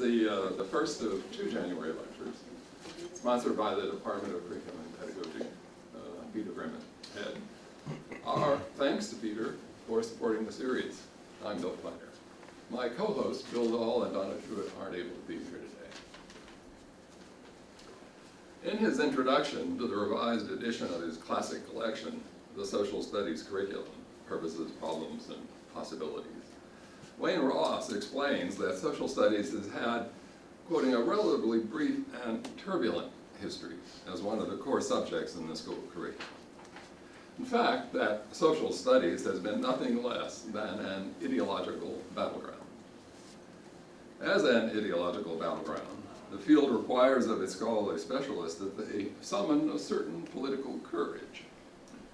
the first of 2 January lectures, sponsored by the Department of Curriculum and Pedagogy, Peter Grimmett, head. Our thanks to Peter for supporting the series. I'm Bill Kleiner. My co-hosts, Bill Dahl and Donna Truitt, aren't able to be here today. In his introduction to the revised edition of his classic collection, The Social Studies Curriculum, Purposes, Problems, and Possibilities, Wayne Ross explains that social studies has had, quoting, a relatively brief and turbulent history as one of the core subjects in the school curriculum. In fact, that social studies has been nothing less than an ideological battleground. As an ideological battleground, the field requires of its scholarly specialists that they summon a certain political courage,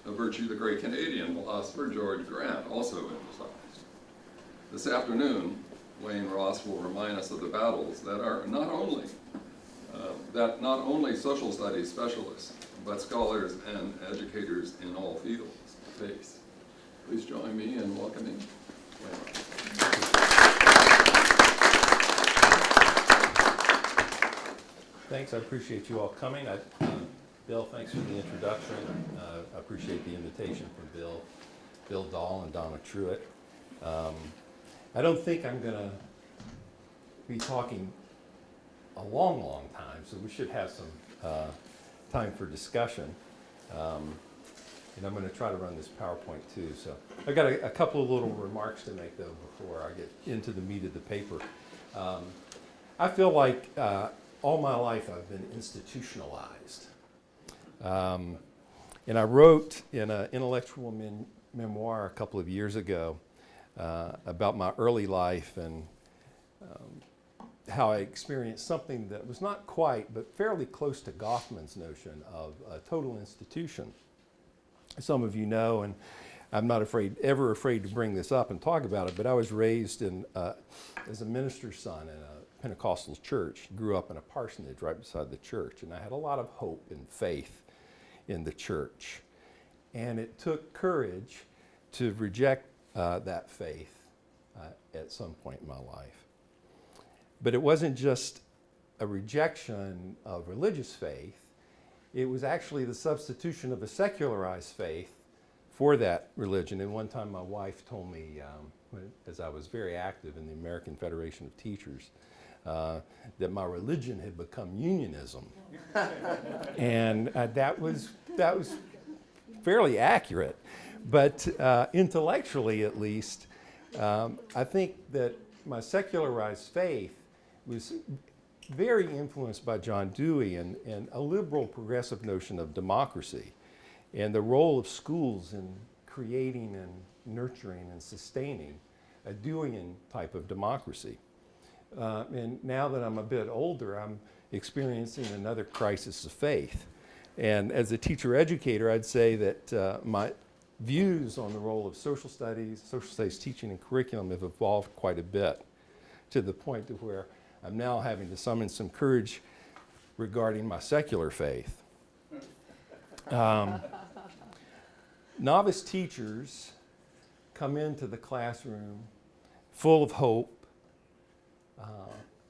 a virtue the great Canadian philosopher George Grant also emphasized. This afternoon, Wayne Ross will remind us of the battles that are not only social studies specialists, but scholars and educators in all fields face. Please join me in welcoming Wayne Ross. Thanks, I appreciate you all coming. Bill, thanks for the introduction. I appreciate the invitation from Bill Dahl and Donna Truitt. I don't think I'm going to be talking a long time, so we should have some time for discussion. And I'm going to try to run this PowerPoint too. So I've got a couple of little remarks to make though before I get into the meat of the paper. I feel like all my life I've been institutionalized. And I wrote in an intellectual memoir a couple of years ago about my early life and how I experienced something that was not quite, but fairly close to Goffman's notion of a total institution. Some of you know, and I'm not ever afraid to bring this up and talk about it, but I was raised as a minister's son in a Pentecostal church, grew up in a parsonage right beside the church, and I had a lot of hope and faith in the church. And it took courage to reject that faith at some point in my life. But it wasn't just a rejection of religious faith, it was actually the substitution of a secularized faith for that religion. And one time my wife told me, as I was very active in the American Federation of Teachers, that my religion had become unionism. And that was fairly accurate. But intellectually, at least, I think that my secularized faith was very influenced by John Dewey and a liberal progressive notion of democracy and the role of schools in creating and nurturing and sustaining a Deweyan type of democracy. And now that I'm a bit older, I'm experiencing another crisis of faith. And as a teacher educator, I'd say that my views on the role of social studies teaching and curriculum have evolved quite a bit to the point to where I'm now having to summon some courage regarding my secular faith. Novice teachers come into the classroom full of hope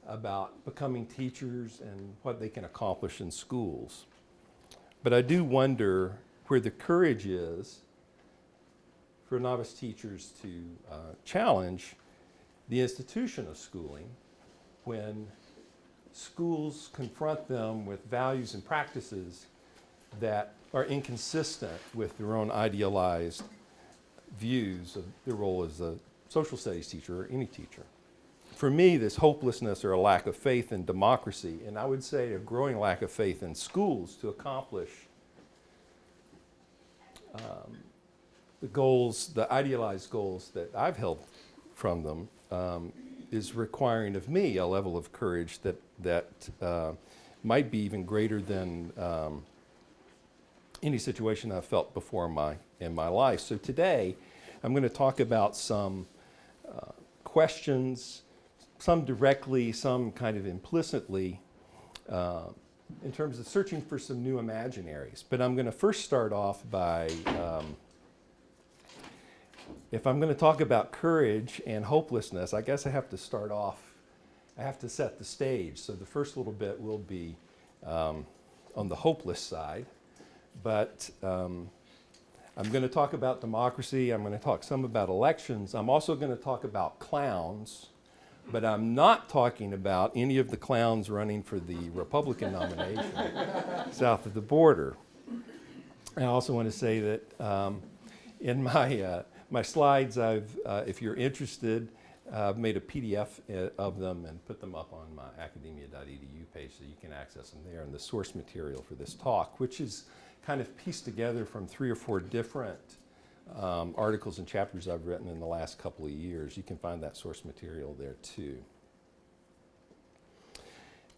about becoming teachers and what they can accomplish in schools. But I do wonder where the courage is for novice teachers to challenge the institution of schooling when schools confront them with values and practices that are inconsistent with their own idealized views of their role as a social studies teacher or any teacher. For me, this hopelessness or a lack of faith in democracy, and I would say a growing lack of faith in schools to accomplish the goals, the idealized goals that I've held from them, is requiring of me a level of courage that might be even greater than any situation I've felt before in my life. So today, I'm going to talk about some questions, some directly, some kind of implicitly, in terms of searching for some new imaginaries. But I'm going to first start off by, if I'm going to talk about courage and hopelessness, I guess I have to start off I have to set the stage. So the first little bit will be on the hopeless side, but I'm going to talk about democracy. I'm going to talk some about elections. I'm also going to talk about clowns, but I'm not talking about any of the clowns running for the Republican nomination south of the border. I also want to say that in my slides, if you're interested, I've made a PDF of them and put them up on my academia.edu page so you can access them there. And the source material for this talk, which is kind of pieced together from 3 or 4 different articles and chapters I've written in the last couple of years. You can find that source material there too.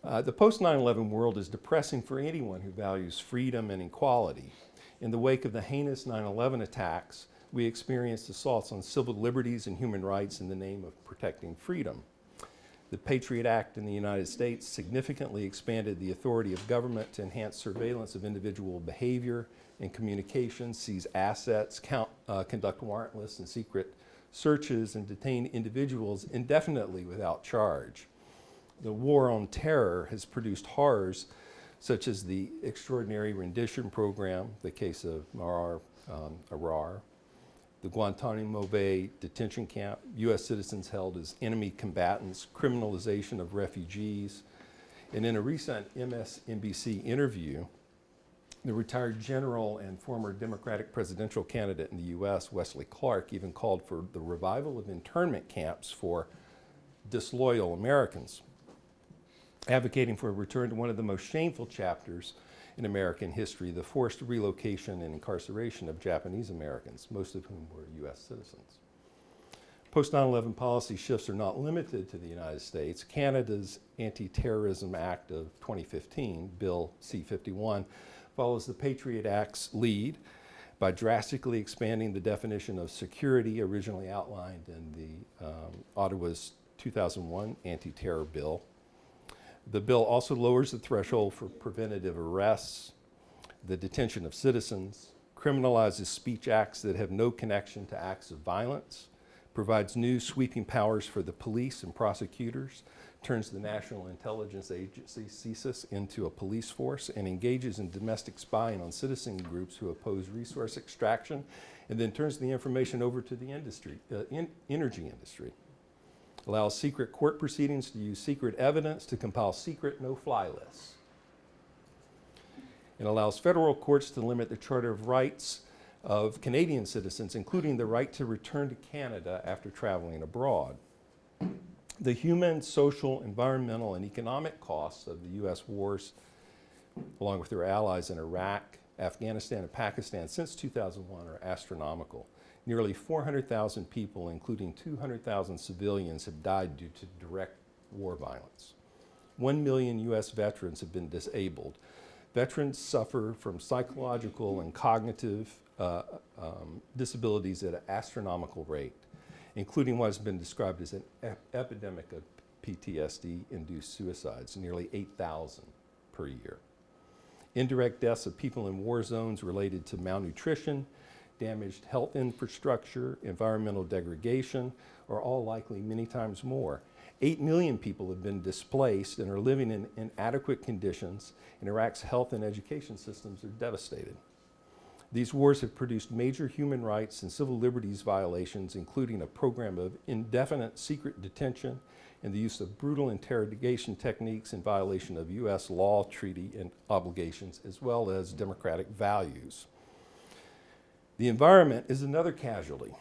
The post-9/11 world is depressing for anyone who values freedom and equality. In the wake of the heinous 9/11 attacks, we experienced assaults on civil liberties and human rights in the name of protecting freedom. The Patriot Act in the United States significantly expanded the authority of government to enhance surveillance of individual behavior and communication, seize assets, conduct warrantless and secret searches, and detain individuals indefinitely without charge. The war on terror has produced horrors such as the extraordinary rendition program, the case of Arar, the Guantanamo Bay detention camp, U.S. citizens held as enemy combatants, criminalization of refugees. And in a recent MSNBC interview, the retired general and former Democratic presidential candidate in the U.S., Wesley Clark, even called for the revival of internment camps for disloyal Americans, advocating for a return to one of the most shameful chapters in American history, the forced relocation and incarceration of Japanese Americans, most of whom were U.S. citizens. Post-9/11 policy shifts are not limited to the United States. Canada's Anti-Terrorism Act of 2015, Bill C-51, follows the Patriot Act's lead by drastically expanding the definition of security originally outlined in the Ottawa's 2001 anti-terror bill. The bill also lowers the threshold for preventative arrests, the detention of citizens, criminalizes speech acts that have no connection to acts of violence, provides new sweeping powers for the police and prosecutors, turns the National Intelligence Agency, CSIS, into a police force, and engages in domestic spying on citizen groups who oppose resource extraction, and then turns the information over to the energy industry. Allows secret court proceedings to use secret evidence to compile secret no-fly lists. It allows federal courts to limit the Charter of Rights of Canadian citizens, including the right to return to Canada after traveling abroad. The human, social, environmental, and economic costs of the U.S. wars, along with their allies in Iraq, Afghanistan, and Pakistan since 2001 are astronomical. Nearly 400,000 people, including 200,000 civilians, have died due to direct war violence. 1 million U.S. veterans have been disabled. Veterans suffer from psychological and cognitive disabilities at an astronomical rate, including what has been described as an epidemic of PTSD-induced suicides, nearly 8,000 per year. Indirect deaths of people in war zones related to malnutrition, damaged health infrastructure, environmental degradation, are all likely many times more. 8 million people have been displaced and are living in inadequate conditions, and Iraq's health and education systems are devastated. These wars have produced major human rights and civil liberties violations, including a program of indefinite secret detention and the use of brutal interrogation techniques in violation of U.S. law, treaty, and obligations, as well as democratic values. The environment is another casualty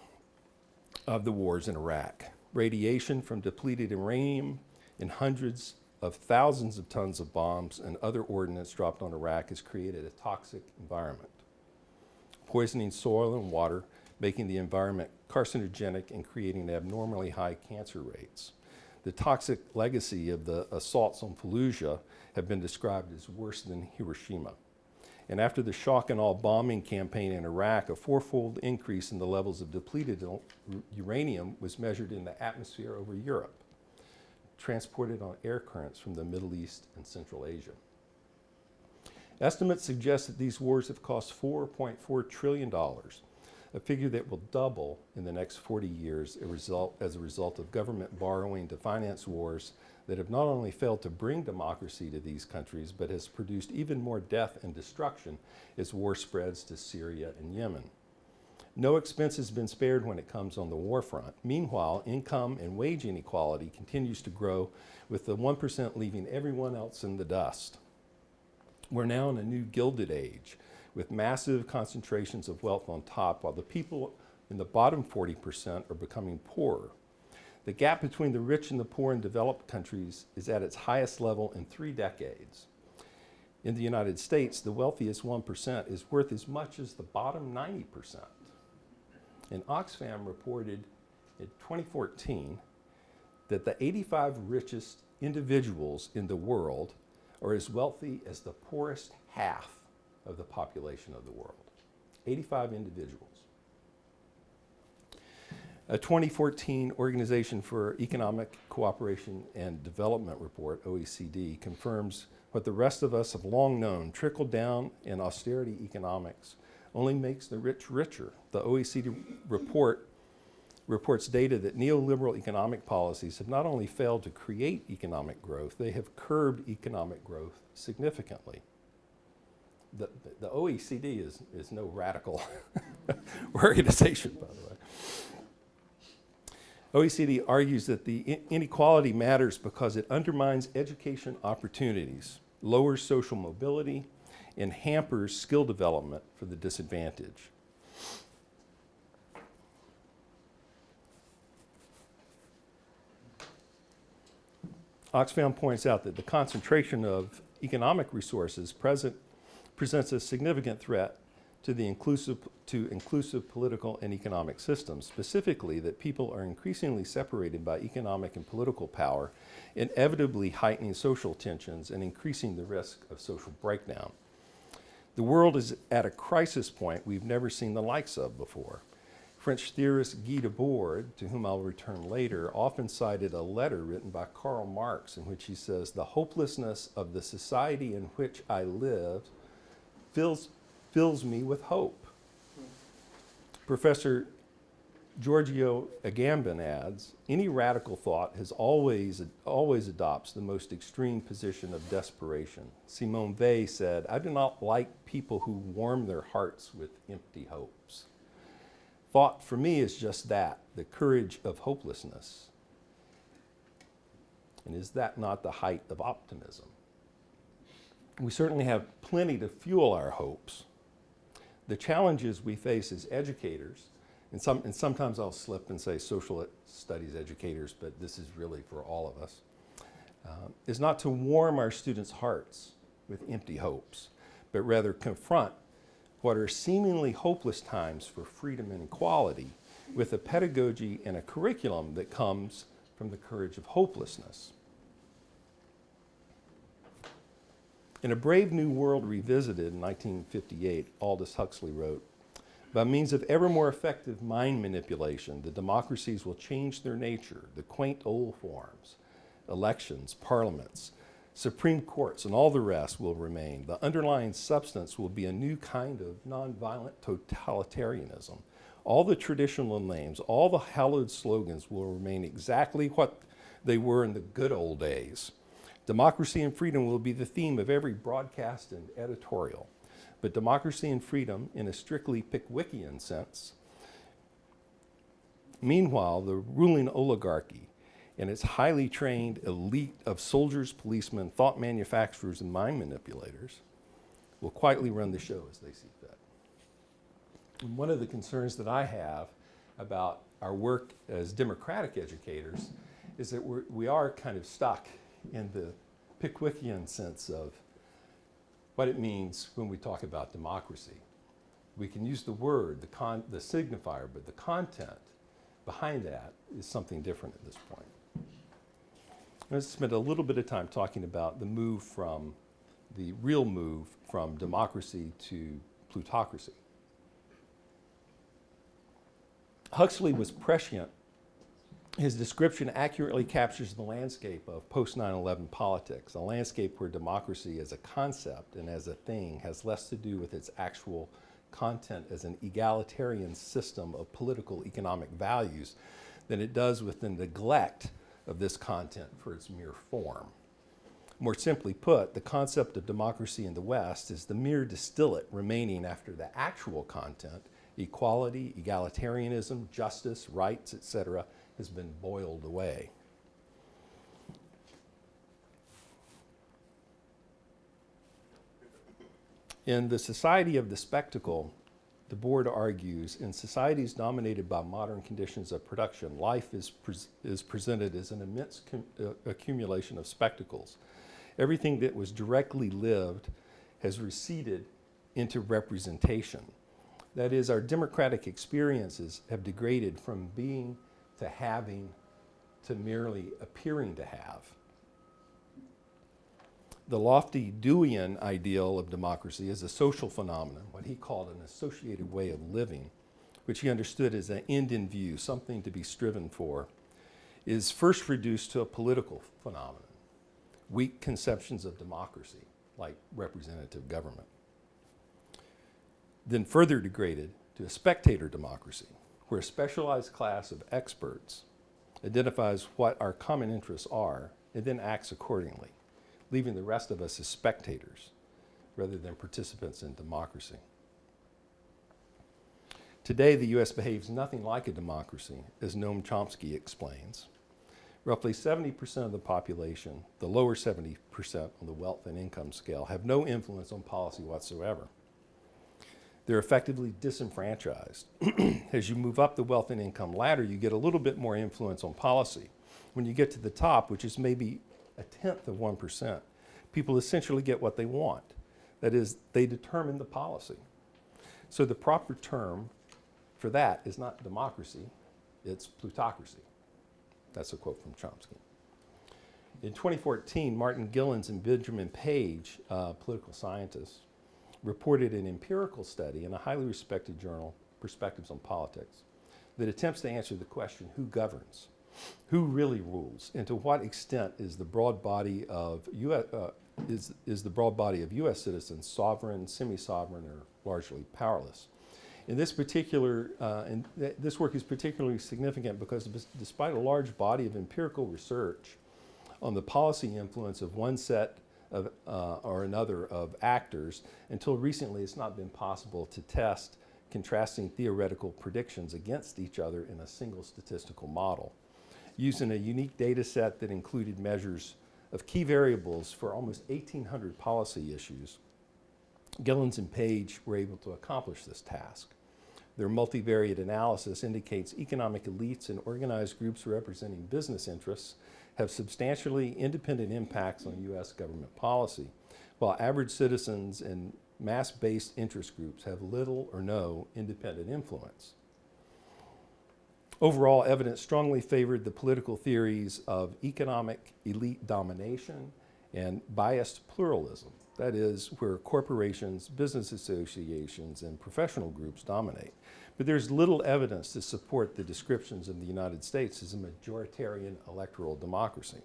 of the wars in Iraq. Radiation from depleted uranium and hundreds of thousands of tons of bombs and other ordnance dropped on Iraq has created a toxic environment, poisoning soil and water, making the environment carcinogenic and creating abnormally high cancer rates. The toxic legacy of the assaults on Fallujah have been described as worse than Hiroshima. And after the shock and awe bombing campaign in Iraq, a 4-fold increase in the levels of depleted uranium was measured in the atmosphere over Europe, transported on air currents from the Middle East and Central Asia. Estimates suggest that these wars have cost $4.4 trillion. a figure that will double in the next 40 years as a result of government borrowing to finance wars that have not only failed to bring democracy to these countries, but has produced even more death and destruction as war spreads to Syria and Yemen. No expense has been spared when it comes on the war front. Meanwhile, income and wage inequality continues to grow, with the 1% leaving everyone else in the dust. We're now in a new Gilded Age, with massive concentrations of wealth on top, while the people in the bottom 40% are becoming poorer. The gap between the rich and the poor in developed countries is at its highest level in 3 decades. In the United States, the wealthiest 1% is worth as much as the bottom 90%. And Oxfam reported in 2014 that the 85 richest individuals in the world are as wealthy as the poorest half of the population of the world. 85 individuals. A 2014 Organization for Economic Cooperation and Development report, OECD, confirms what the rest of us have long known: trickle-down and austerity economics only makes the rich richer. The OECD reports data that neoliberal economic policies have not only failed to create economic growth, they have curbed economic growth significantly. The OECD is no radical organization, by the way. OECD argues that the inequality matters because it undermines education opportunities, lowers social mobility, and hampers skill development for the disadvantaged. Oxfam points out that the concentration of economic resources presents a significant threat to inclusive political and economic systems, specifically that people are increasingly separated by economic and political power, inevitably heightening social tensions and increasing the risk of social breakdown. The world is at a crisis point we've never seen the likes of before. French theorist Guy Debord, to whom I'll return later, often cited a letter written by Karl Marx in which he says, "The hopelessness of the society in which I live fills me with hope." Professor Giorgio Agamben adds, "Any radical thought always adopts the most extreme position of desperation." Simone Weil said, "I do not like people who warm their hearts with empty hopes." Thought for me is just that, the courage of hopelessness. And is that not the height of optimism? We certainly have plenty to fuel our hopes. The challenges we face as educators, and sometimes I'll slip and say social studies educators, but this is really for all of us, is not to warm our students' hearts with empty hopes, but rather confront what are seemingly hopeless times for freedom and equality with a pedagogy and a curriculum that comes from the courage of hopelessness. In A Brave New World Revisited in 1958, Aldous Huxley wrote, "By means of ever more effective mind manipulation, the democracies will change their nature, the quaint old forms, elections, parliaments, Supreme Courts, and all the rest will remain. The underlying substance will be a new kind of nonviolent totalitarianism. All the traditional names, all the hallowed slogans will remain exactly what they were in the good old days. Democracy and freedom will be the theme of every broadcast and editorial. But democracy and freedom, in a strictly Pickwickian sense, meanwhile, the ruling oligarchy and its highly trained elite of soldiers, policemen, thought manufacturers, and mind manipulators will quietly run the show as they see fit." And one of the concerns that I have about our work as democratic educators is that we are kind of stuck in the Pickwickian sense of what it means when we talk about democracy. We can use the word, the signifier, but the content behind that is something different at this point. Let's spend a little bit of time talking about the real move from democracy to plutocracy. Huxley was prescient. His description accurately captures the landscape of post-9/11 politics, a landscape where democracy as a concept and as a thing has less to do with its actual content as an egalitarian system of political economic values than it does with the neglect of this content for its mere form. More simply put, the concept of democracy in the West is the mere distillate remaining after the actual content, equality, egalitarianism, justice, rights, etc., has been boiled away. In The Society of the Spectacle, the board argues, in societies dominated by modern conditions of production, life is presented as an immense accumulation of spectacles. Everything that was directly lived has receded into representation. That is, our democratic experiences have degraded from being to having to merely appearing to have. The lofty Deweyan ideal of democracy is a social phenomenon, what he called an associated way of living, which he understood as an end in view, something to be striven for, is first reduced to a political phenomenon, weak conceptions of democracy, like representative government, then further degraded to a spectator democracy, where a specialized class of experts identifies what our common interests are and then acts accordingly, leaving the rest of us as spectators rather than participants in democracy. Today, the U.S. behaves nothing like a democracy, as Noam Chomsky explains. Roughly 70% of the population, the lower 70% on the wealth and income scale, have no influence on policy whatsoever. They're effectively disenfranchised. As you move up the wealth and income ladder, you get a little bit more influence on policy. When you get to the top, which is maybe a tenth of 1%, people essentially get what they want. That is, they determine the policy. So the proper term for that is not democracy, it's plutocracy. That's a quote from Chomsky. In 2014, Martin Gillens and Benjamin Page, political scientists, reported an empirical study in a highly respected journal, Perspectives on Politics, that attempts to answer the question, who governs? Who really rules, and to what extent is the broad body of U.S. citizens sovereign, semi-sovereign, or largely powerless? In this particular, this work is particularly significant because despite a large body of empirical research on the policy influence of one set of, or another of actors, until recently it's not been possible to test contrasting theoretical predictions against each other in a single statistical model. Using a unique data set that included measures of key variables for almost 1,800 policy issues, Gillens and Page were able to accomplish this task. Their multivariate analysis indicates economic elites and organized groups representing business interests have substantially independent impacts on U.S. government policy, while average citizens and mass-based interest groups have little or no independent influence. Overall, evidence strongly favored the political theories of economic elite domination and biased pluralism, that is, where corporations, business associations, and professional groups dominate. But there's little evidence to support the descriptions of the United States as a majoritarian electoral democracy.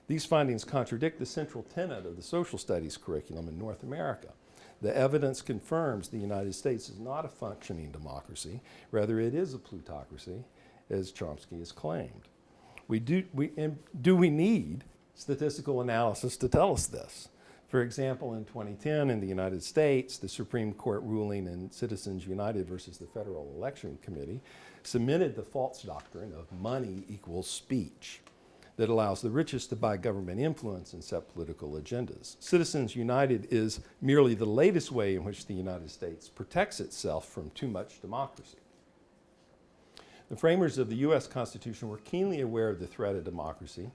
These findings contradict the central tenet of the social studies curriculum in North America. The evidence confirms the United States is not a functioning democracy, rather it is a plutocracy, as Chomsky has claimed. Do we need statistical analysis to tell us this? For example, in 2010 in the United States, the Supreme Court ruling in Citizens United versus the Federal Election Committee cemented the false doctrine of money equals speech that allows the richest to buy government influence and set political agendas. Citizens United is merely the latest way in which the United States protects itself from too much democracy. The framers of the U.S. Constitution were keenly aware of the threat of democracy.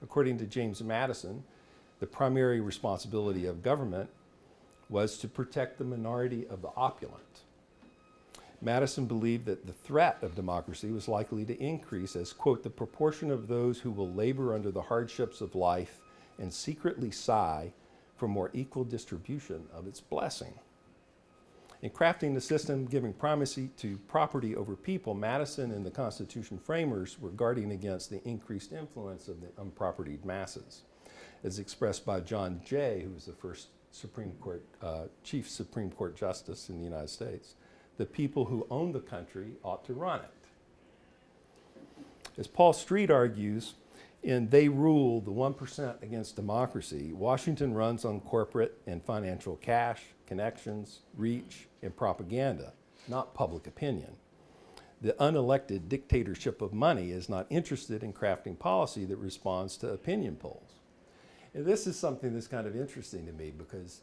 According to James Madison, the primary responsibility of government was to protect the minority of the opulent. Madison believed that the threat of democracy was likely to increase as, quote, the proportion of those who will labor under the hardships of life and secretly sigh for more equal distribution of its blessing. In crafting the system giving primacy to property over people, Madison and the Constitution framers were guarding against the increased influence of the unpropertied masses, as expressed by John Jay, who was the first Chief Supreme Court Justice in the United States, the people who own the country ought to run it. As Paul Street argues in They Rule, the 1% Against Democracy, Washington runs on corporate and financial cash, connections, reach, and propaganda, not public opinion. The unelected dictatorship of money is not interested in crafting policy that responds to opinion polls. And this is something that's kind of interesting to me because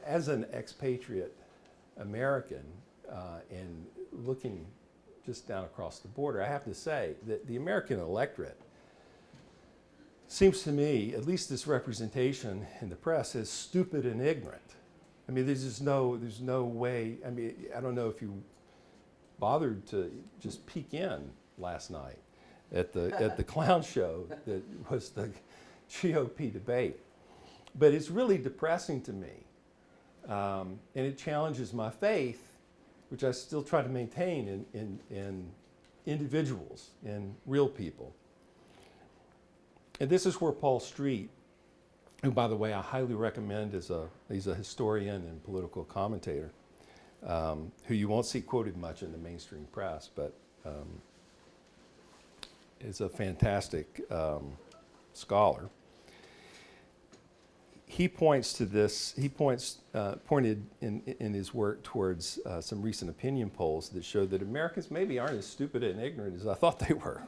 as an expatriate American and looking just down across the border, I have to say that the American electorate seems to me, at least this representation in the press, as stupid and ignorant. I mean, there's no way, I mean, I don't know if you bothered to just peek in last night at the clown show that was the GOP debate. But it's really depressing to me. And it challenges my faith, which I still try to maintain in individuals, in real people. And this is where Paul Street, who, by the way, I highly recommend, he's a historian and political commentator, who you won't see quoted much in the mainstream press, but is a fantastic scholar. He points to this, pointed in his work towards some recent opinion polls that showed that Americans maybe aren't as stupid and ignorant as I thought they were.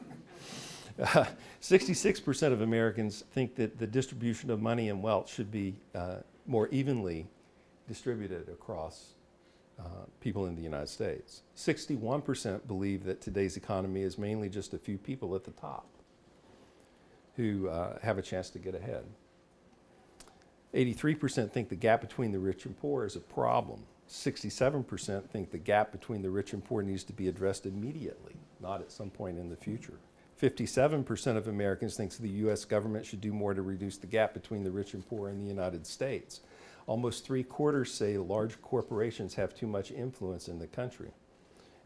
66% of Americans think that the distribution of money and wealth should be more evenly distributed across people in the United States. 61% believe that today's economy is mainly just a few people at the top who have a chance to get ahead. 83% think the gap between the rich and poor is a problem. 67% think the gap between the rich and poor needs to be addressed immediately, not at some point in the future. 57% of Americans think the U.S. government should do more to reduce the gap between the rich and poor in the United States. Almost 3/4 say large corporations have too much influence in the country.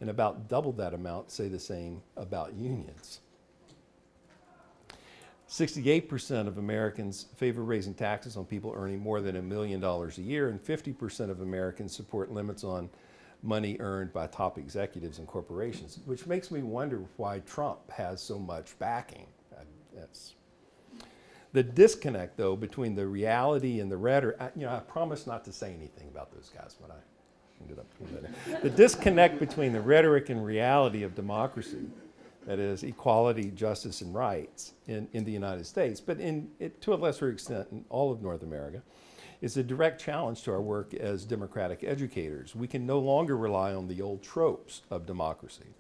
And about double that amount say the same about unions. 68% of Americans favor raising taxes on people earning more than $1 million a year, and 50% of Americans support limits on money earned by top executives and corporations, which makes me wonder why Trump has so much backing. The disconnect, though, between the reality and the rhetoric, I promised not to say anything about those guys, but I ended up doing that. The disconnect between the rhetoric and reality of democracy, that is, equality, justice, and rights in the United States, but to a lesser extent in all of North America, is a direct challenge to our work as democratic educators. We can no longer rely on the old tropes of democracy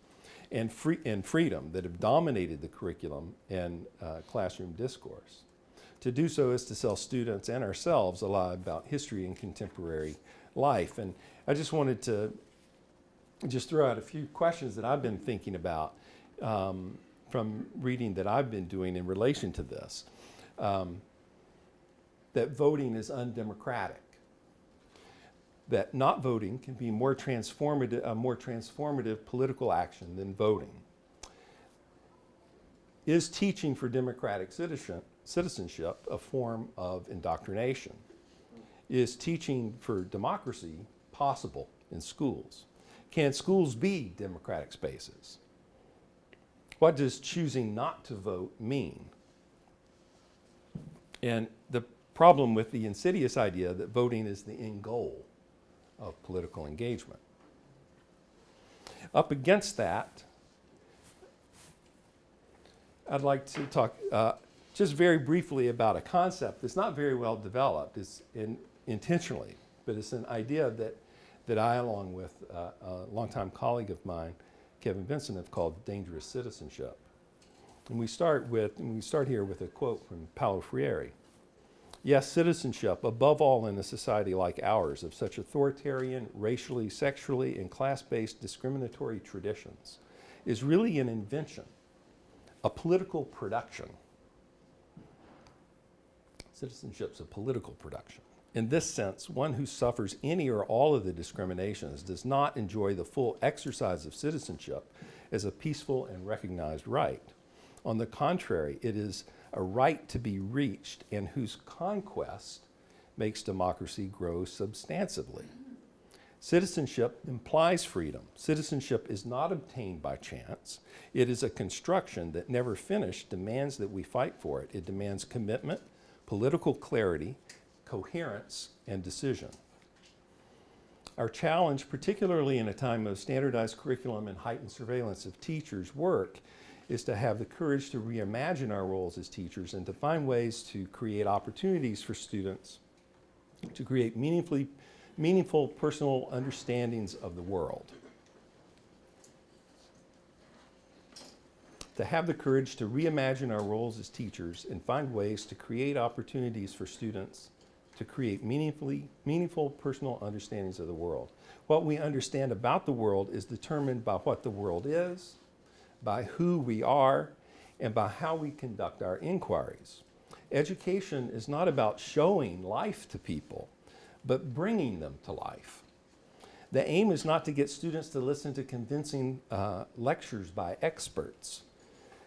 and freedom that have dominated the curriculum and classroom discourse. To do so is to sell students and ourselves a lie about history and contemporary life. And I just wanted to just throw out a few questions that I've been thinking about from reading that I've been doing in relation to this. That voting is undemocratic. That not voting can be a more transformative political action than voting. Is teaching for democratic citizenship a form of indoctrination? Is teaching for democracy possible in schools? Can schools be democratic spaces? What does choosing not to vote mean? And the problem with the insidious idea that voting is the end goal of political engagement. Up against that, I'd like to talk just very briefly about a concept that's not very well developed intentionally, but it's an idea that I, along with a longtime colleague of mine, Kevin Vincent, have called dangerous citizenship. And we start here with a quote from Paulo Freire. Yes, citizenship, above all in a society like ours, of such authoritarian, racially, sexually, and class-based discriminatory traditions, is really an invention, a political production. Citizenship's a political production. In this sense, one who suffers any or all of the discriminations does not enjoy the full exercise of citizenship as a peaceful and recognized right. On the contrary, it is a right to be reached and whose conquest makes democracy grow substantively. Citizenship implies freedom. Citizenship is not obtained by chance. It is a construction that, never finished, demands that we fight for it. It demands commitment, political clarity, coherence, and decision. Our challenge, particularly in a time of standardized curriculum and heightened surveillance of teachers' work, is to have the courage to reimagine our roles as teachers and to find ways to create opportunities for students to create meaningful personal understandings of the world. To have the courage to reimagine our roles as teachers and find ways to create opportunities for students to create meaningful personal understandings of the world. What we understand about the world is determined by what the world is, by who we are, and by how we conduct our inquiries. Education is not about showing life to people, but bringing them to life. The aim is not to get students to listen to convincing lectures by experts,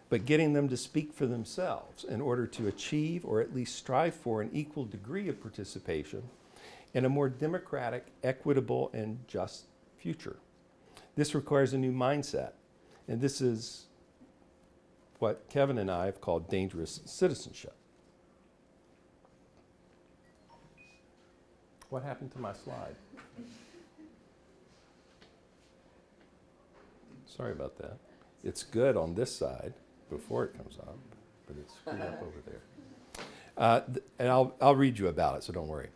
but getting them to speak for themselves in order to achieve or at least strive for an equal degree of participation in a more democratic, equitable, and just future. This requires a new mindset, and this is what Kevin and I have called dangerous citizenship. What happened to my slide? Sorry about that. It's good on this side before it comes up, but it's screwed up over there. And I'll read you about it, so don't worry.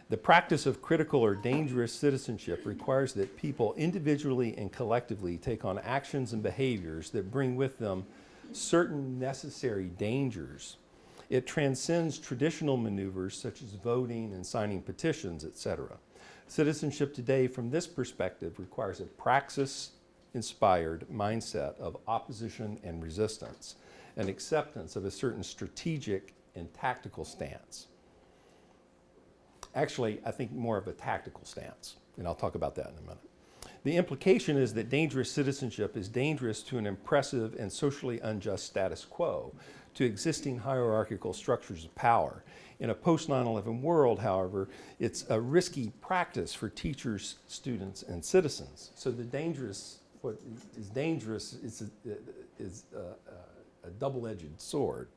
The practice of critical or dangerous citizenship requires that people individually and collectively take on actions and behaviors that bring with them certain necessary dangers. It transcends traditional maneuvers such as voting and signing petitions, etc. Citizenship today, from this perspective, requires a praxis-inspired mindset of opposition and resistance, an acceptance of a certain strategic and tactical stance. Actually, I think more of a tactical stance, and I'll talk about that in a minute. The implication is that dangerous citizenship is dangerous to an impressive and socially unjust status quo, to existing hierarchical structures of power. In a post-9/11 world, however, it's a risky practice for teachers, students, and citizens. So what is dangerous is a double-edged sword.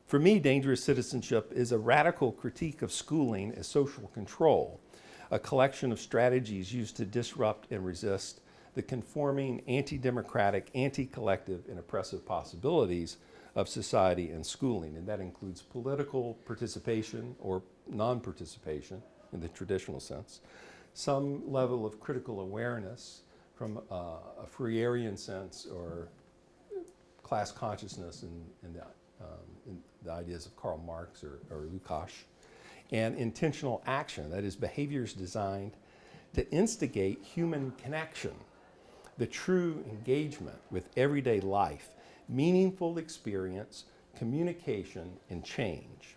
For me, dangerous citizenship is a radical critique of schooling as social control, a collection of strategies used to disrupt and resist the conforming, anti-democratic, anti-collective, and oppressive possibilities of society and schooling. And that includes political participation or non-participation in the traditional sense, some level of critical awareness from a Freirean sense or class consciousness in the ideas of Karl Marx or Lukács, and intentional action, that is, behaviors designed to instigate human connection, the true engagement with everyday life, meaningful experience, communication, and change.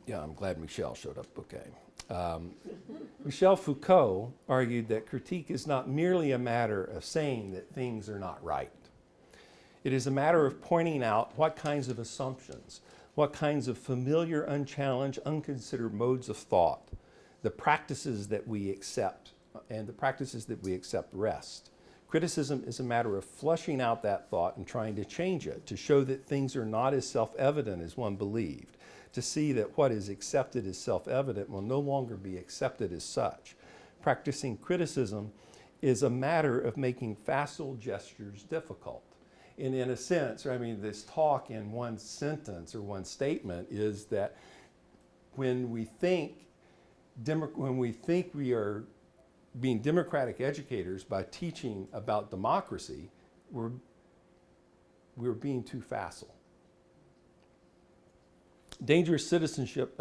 Yeah, I'm glad Michel showed up, okay. Michel Foucault argued that critique is not merely a matter of saying that things are not right. It is a matter of pointing out what kinds of assumptions, what kinds of familiar, unchallenged, unconsidered modes of thought, the practices that we accept, and the practices that we accept rest. Criticism is a matter of flushing out that thought and trying to change it, to show that things are not as self-evident as one believed, to see that what is accepted as self-evident will no longer be accepted as such. Practicing criticism is a matter of making facile gestures difficult. And in a sense, I mean, this talk in one sentence or one statement is that when we think we are being democratic educators by teaching about democracy, we're being too facile. Dangerous citizenship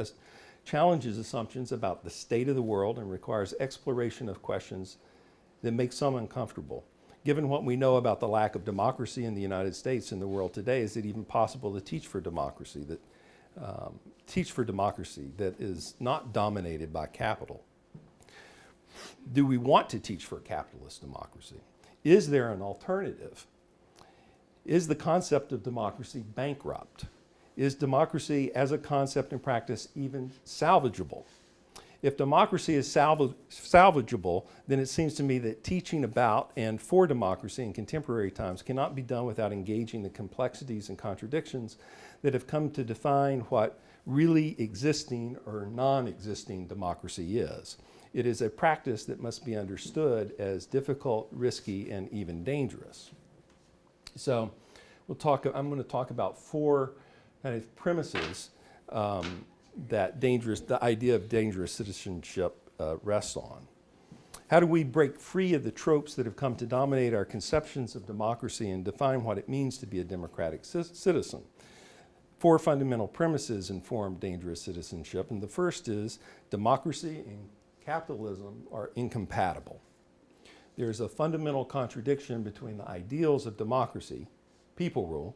challenges assumptions about the state of the world and requires exploration of questions that make some uncomfortable. Given what we know about the lack of democracy in the United States and the world today, is it even possible to teach for democracy that is not dominated by capital? Do we want to teach for a capitalist democracy? Is there an alternative? Is the concept of democracy bankrupt? Is democracy as a concept and practice even salvageable? If democracy is salvageable, then it seems to me that teaching about and for democracy in contemporary times cannot be done without engaging the complexities and contradictions that have come to define what really existing or non-existing democracy is. It is a practice that must be understood as difficult, risky, and even dangerous. So I'm going to talk about four kind of premises that the idea of dangerous citizenship rests on. How do we break free of the tropes that have come to dominate our conceptions of democracy and define what it means to be a democratic citizen? Four fundamental premises inform dangerous citizenship, and the first is democracy and capitalism are incompatible. There's a fundamental contradiction between the ideals of democracy, people rule,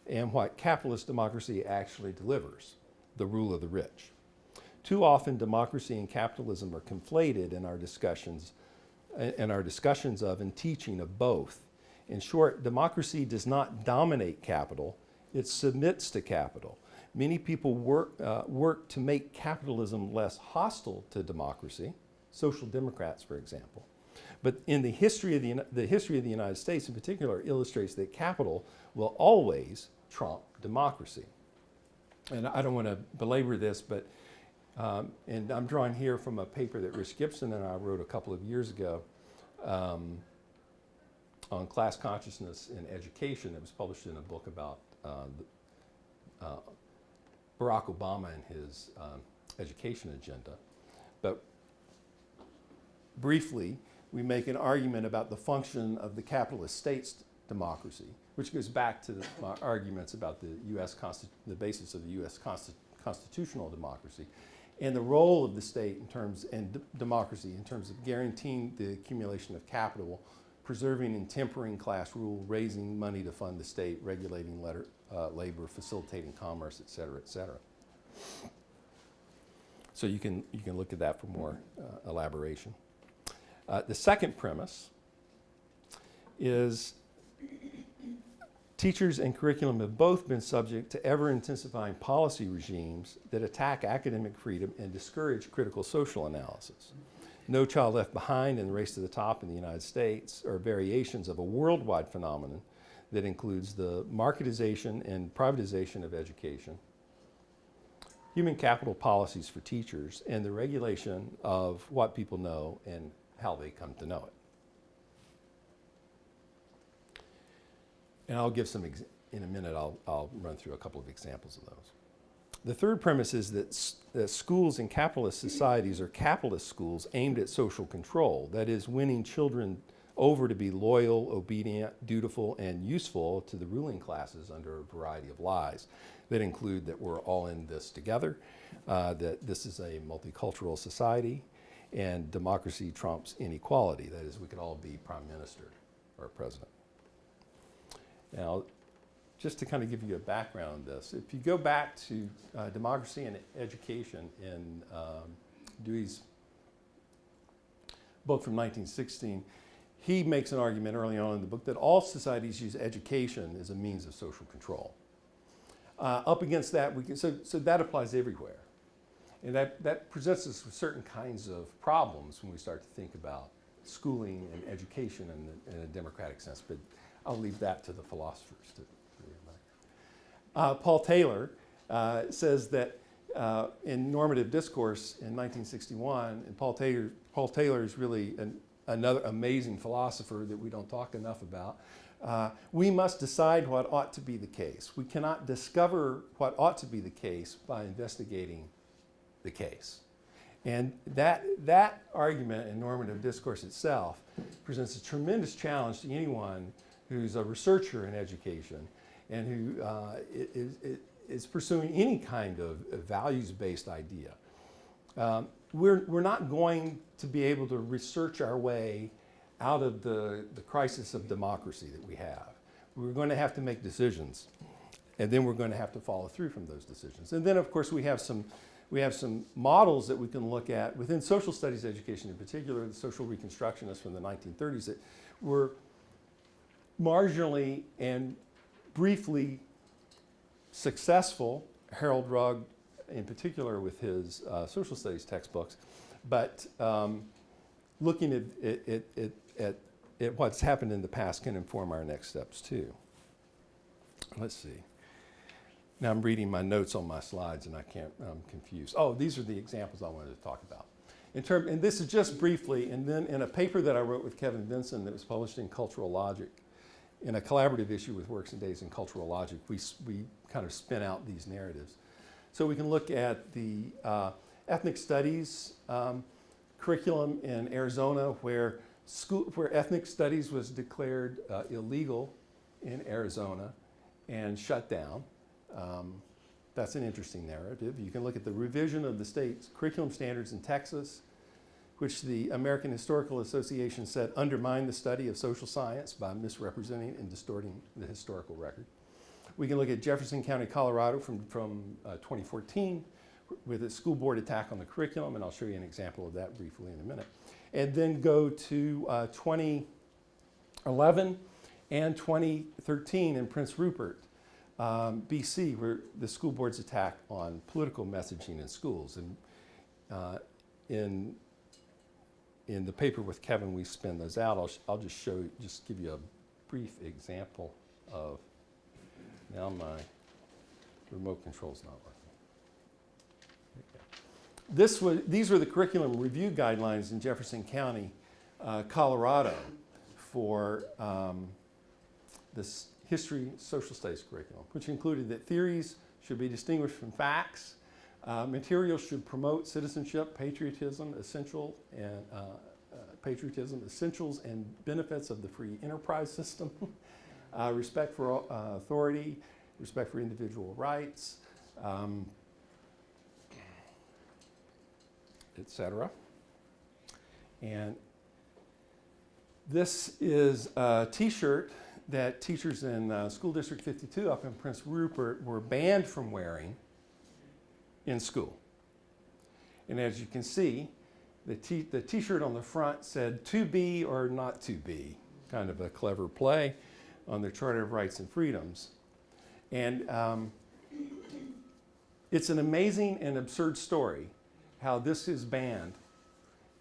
and what capitalist democracy actually delivers, the rule of the rich. Too often, democracy and capitalism are conflated in our discussions of and teaching of both. In short, democracy does not dominate capital, it submits to capital. Many people work to make capitalism less hostile to democracy, social democrats, for example. But in the history of the United States in particular illustrates that capital will always trump democracy. And I don't want to belabor this, but and I'm drawing here from a paper that Rich Gibson and I wrote a couple of years ago on class consciousness in education. It was published in a book about Barack Obama and his education agenda. But briefly, we make an argument about the function of the capitalist state's democracy, which goes back to the arguments about the basis of the U.S. constitutional democracy, and the role of the state in terms, and democracy in terms of guaranteeing the accumulation of capital, preserving and tempering class rule, raising money to fund the state, regulating labor, facilitating commerce, et cetera, et cetera. So you can look at that for more elaboration. The second premise is teachers and curriculum have both been subject to ever-intensifying policy regimes that attack academic freedom and discourage critical social analysis. No Child Left Behind and the Race to the Top in the United States are variations of a worldwide phenomenon that includes the marketization and privatization of education, human capital policies for teachers, and the regulation of what people know and how they come to know it. And I'll give some, in a minute, I'll run through a couple of examples of those. The third premise is that schools in capitalist societies are capitalist schools aimed at social control, that is, winning children over to be loyal, obedient, dutiful, and useful to the ruling classes under a variety of lies that include that we're all in this together, that this is a multicultural society, and democracy trumps inequality, that is, we could all be prime minister or president. Now, just to kind of give you a background on this, if you go back to Democracy and Education in Dewey's book from 1916, he makes an argument early on in the book that all societies use education as a means of social control. Up against that, so that applies everywhere. And that presents us with certain kinds of problems when we start to think about schooling and education in a democratic sense. But I'll leave that to the philosophers to worry about. Paul Taylor says that in normative discourse in 1961, and Paul Taylor is really another amazing philosopher that we don't talk enough about. We must decide what ought to be the case. We cannot discover what ought to be the case by investigating the case. And that argument in normative discourse itself presents a tremendous challenge to anyone who's a researcher in education and who is pursuing any kind of values-based idea. We're not going to be able to research our way out of the crisis of democracy that we have. We're going to have to make decisions, and then we're going to have to follow through from those decisions. And then, of course, we have some models that we can look at within social studies education in particular, the social reconstructionists from the 1930s that were marginally and briefly successful Harold Rugg, in particular with his social studies textbooks, but looking at what's happened in the past can inform our next steps too. Let's see. Now I'm reading my notes on my slides and I'm confused. Oh, these are the examples I wanted to talk about. And this is just briefly, and then in a paper that I wrote with Kevin Vinson that was published in Cultural Logic, in a collaborative issue with Works and Days in Cultural Logic, we kind of spin out these narratives. So we can look at the ethnic studies curriculum in Arizona, where ethnic studies was declared illegal in Arizona and shut down. That's an interesting narrative. You can look at the revision of the state's curriculum standards in Texas, which the American Historical Association said undermined the study of social science by misrepresenting and distorting the historical record. We can look at Jefferson County, Colorado from 2014 with a school board attack on the curriculum, and I'll show you an example of that briefly in a minute. And then go to 2011 and 2013 in Prince Rupert, BC, where the school board's attack on political messaging in schools. And in the paper with Kevin, we spin those out. I'll just give you a brief example of, now my remote control's not working. Okay. These were the curriculum review guidelines in Jefferson County, Colorado for this history social studies curriculum, which included that theories should be distinguished from facts, materials should promote citizenship, patriotism, essentials and benefits of the free enterprise system, respect for authority, respect for individual rights, etc. And this is a t-shirt that teachers in School District 52 up in Prince Rupert were banned from wearing in school. And as you can see, the t-shirt on the front said "to be or not to be," kind of a clever play on the Charter of Rights and Freedoms. And it's an amazing and absurd story how this is banned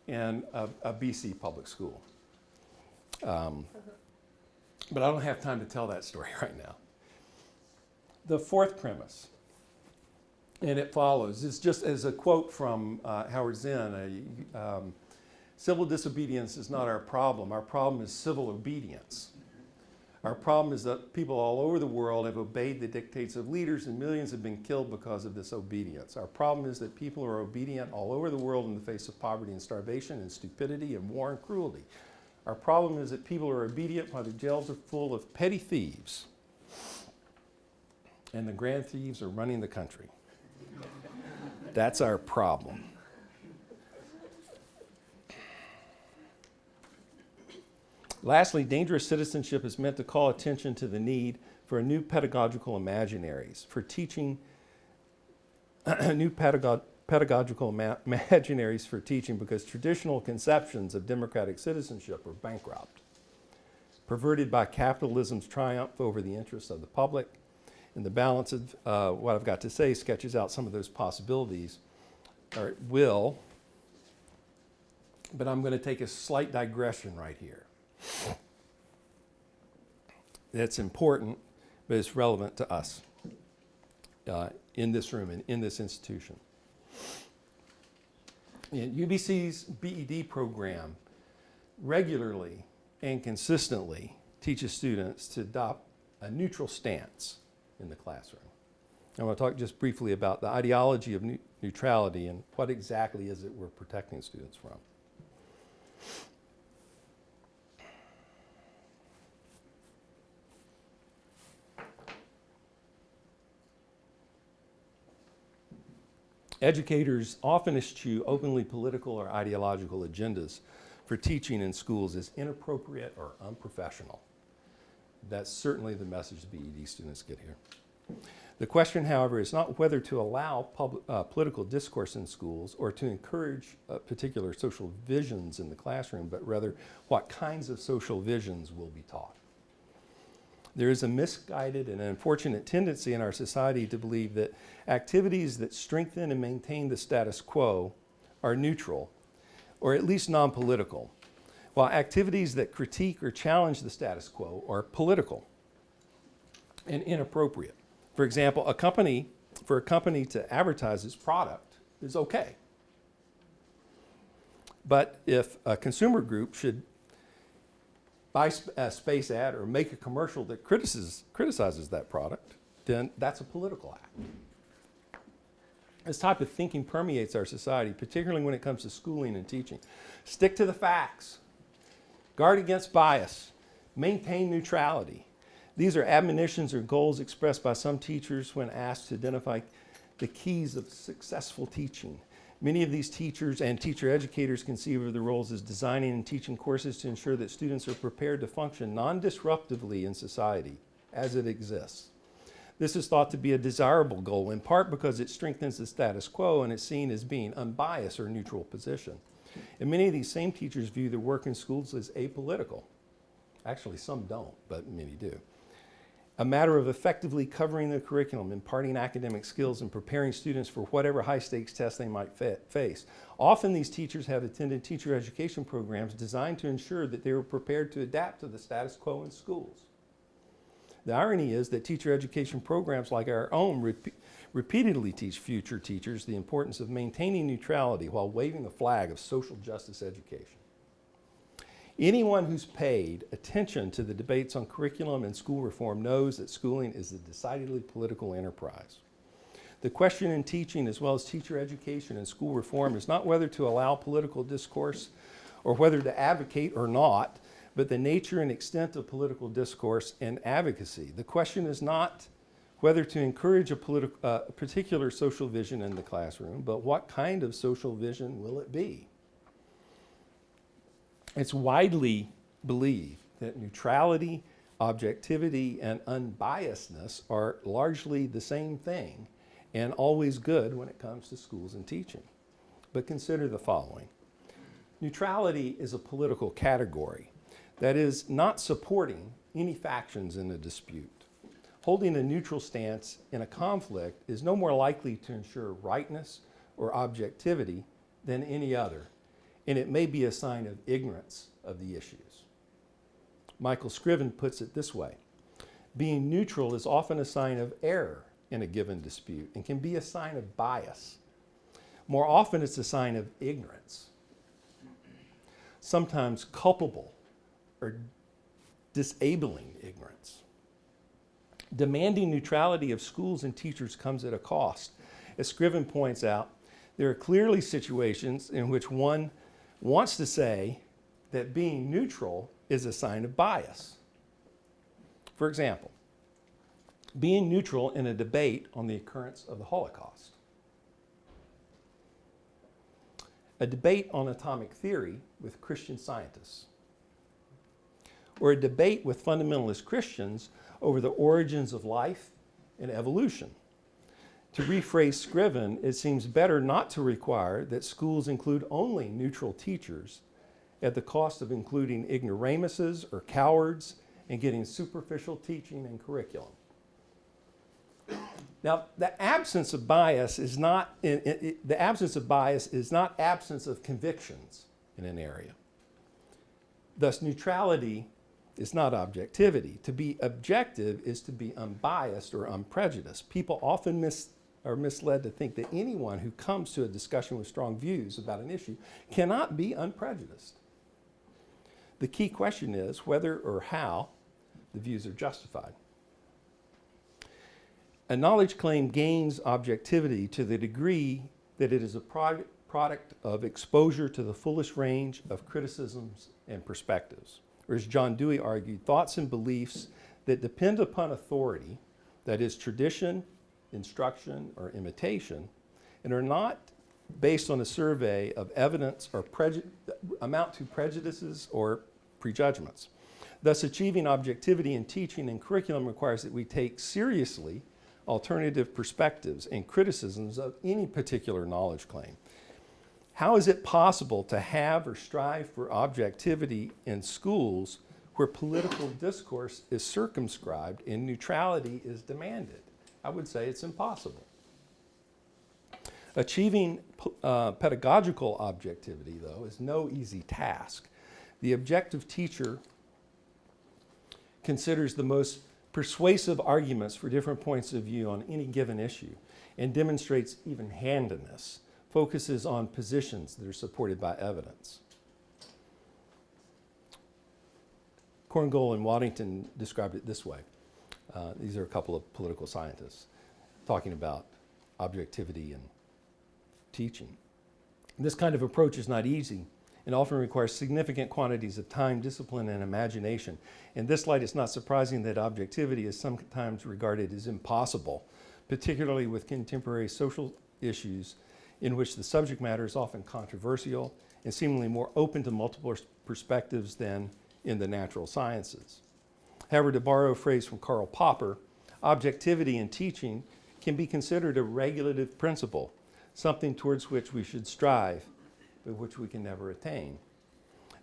in a BC public school. But I don't have time to tell that story right now. The fourth premise, and it follows, is just as a quote from Howard Zinn, civil disobedience is not our problem. Our problem is civil obedience. Our problem is that people all over the world have obeyed the dictates of leaders and millions have been killed because of this obedience. Our problem is that people are obedient all over the world in the face of poverty and starvation and stupidity and war and cruelty. Our problem is that people are obedient while the jails are full of petty thieves and the grand thieves are running the country. That's our problem. Lastly, dangerous citizenship is meant to call attention to the need for new pedagogical imaginaries, for teaching, new pedagogical imaginaries for teaching, because traditional conceptions of democratic citizenship are bankrupt, perverted by capitalism's triumph over the interests of the public. And the balance of what I've got to say sketches out some of those possibilities, or it will, but I'm going to take a slight digression right here. That's important, but it's relevant to us in this room and in this institution. And UBC's BED program regularly and consistently teaches students to adopt a neutral stance in the classroom. I want to talk just briefly about the ideology of neutrality and what exactly is it we're protecting students from. Educators often eschew openly political or ideological agendas for teaching in schools as inappropriate or unprofessional. That's certainly the message BED students get here. The question, however, is not whether to allow political discourse in schools or to encourage particular social visions in the classroom, but rather what kinds of social visions will be taught. There is a misguided and unfortunate tendency in our society to believe that activities that strengthen and maintain the status quo are neutral, or at least non-political, while activities that critique or challenge the status quo are political and inappropriate. For example, for a company to advertise its product is okay. But if a consumer group should buy a space ad or make a commercial that criticizes that product, then that's a political act. This type of thinking permeates our society, particularly when it comes to schooling and teaching. Stick to the facts. Guard against bias. Maintain neutrality. These are admonitions or goals expressed by some teachers when asked to identify the keys of successful teaching. Many of these teachers and teacher educators conceive of their roles as designing and teaching courses to ensure that students are prepared to function non-disruptively in society as it exists. This is thought to be a desirable goal, in part because it strengthens the status quo and is seen as being unbiased or neutral position. And many of these same teachers view their work in schools as apolitical. Actually, some don't, but many do. A matter of effectively covering the curriculum, imparting academic skills, and preparing students for whatever high-stakes tests they might face. Often these teachers have attended teacher education programs designed to ensure that they were prepared to adapt to the status quo in schools. The irony is that teacher education programs like our own repeatedly teach future teachers the importance of maintaining neutrality while waving the flag of social justice education. Anyone who's paid attention to the debates on curriculum and school reform knows that schooling is a decidedly political enterprise. The question in teaching, as well as teacher education and school reform, is not whether to allow political discourse or whether to advocate or not, but the nature and extent of political discourse and advocacy. The question is not whether to encourage a particular social vision in the classroom, but what kind of social vision will it be? It's widely believed that neutrality, objectivity, and unbiasedness are largely the same thing and always good when it comes to schools and teaching. But consider the following. Neutrality is a political category that is not supporting any factions in a dispute. Holding a neutral stance in a conflict is no more likely to ensure rightness or objectivity than any other, and it may be a sign of ignorance of the issues. Michael Scriven puts it this way: being neutral is often a sign of error in a given dispute and can be a sign of bias. More often, it's a sign of ignorance, sometimes culpable or disabling ignorance. Demanding neutrality of schools and teachers comes at a cost. As Scriven points out, there are clearly situations in which one wants to say that being neutral is a sign of bias. For example, being neutral in a debate on the occurrence of the Holocaust, a debate on atomic theory with Christian scientists, or a debate with fundamentalist Christians over the origins of life and evolution. To rephrase Scriven, it seems better not to require that schools include only neutral teachers at the cost of including ignoramuses or cowards and getting superficial teaching and curriculum. Now, the absence of bias is not absence of convictions in an area. Thus, neutrality is not objectivity. To be objective is to be unbiased or unprejudiced. People often are misled to think that anyone who comes to a discussion with strong views about an issue cannot be unprejudiced. The key question is whether or how the views are justified. A knowledge claim gains objectivity to the degree that it is a product of exposure to the fullest range of criticisms and perspectives. Or as John Dewey argued, thoughts and beliefs that depend upon authority, that is tradition, instruction, or imitation, and are not based on a survey of evidence or amount to prejudices or prejudgments. Thus, achieving objectivity in teaching and curriculum requires that we take seriously alternative perspectives and criticisms of any particular knowledge claim. How is it possible to have or strive for objectivity in schools where political discourse is circumscribed and neutrality is demanded. I would say it's impossible. Achieving pedagogical objectivity, though, is no easy task. The objective teacher considers the most persuasive arguments for different points of view on any given issue and demonstrates even-handedness, focuses on positions that are supported by evidence. Korngold and Waddington described it this way. These are a couple of political scientists talking about objectivity and teaching. This kind of approach is not easy and often requires significant quantities of time, discipline, and imagination. In this light, it's not surprising that objectivity is sometimes regarded as impossible, particularly with contemporary social issues in which the subject matter is often controversial and seemingly more open to multiple perspectives than in the natural sciences. However, to borrow a phrase from Karl Popper, objectivity in teaching can be considered a regulative principle, something towards which we should strive, but which we can never attain.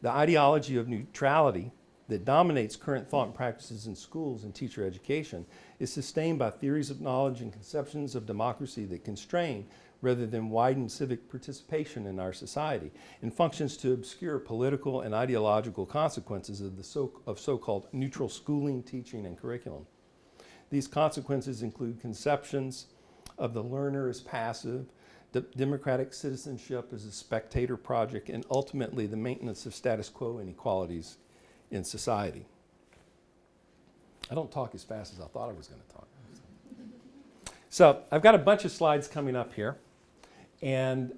The ideology of neutrality that dominates current thought and practices in schools and teacher education is sustained by theories of knowledge and conceptions of democracy that constrain rather than widen civic participation in our society, and functions to obscure political and ideological consequences of so-called neutral schooling, teaching, and curriculum. These consequences include conceptions of the learner as passive, democratic citizenship as a spectator project, and ultimately the maintenance of status quo inequalities in society. I don't talk as fast as I thought I was going to talk. So I've got a bunch of slides coming up here. And,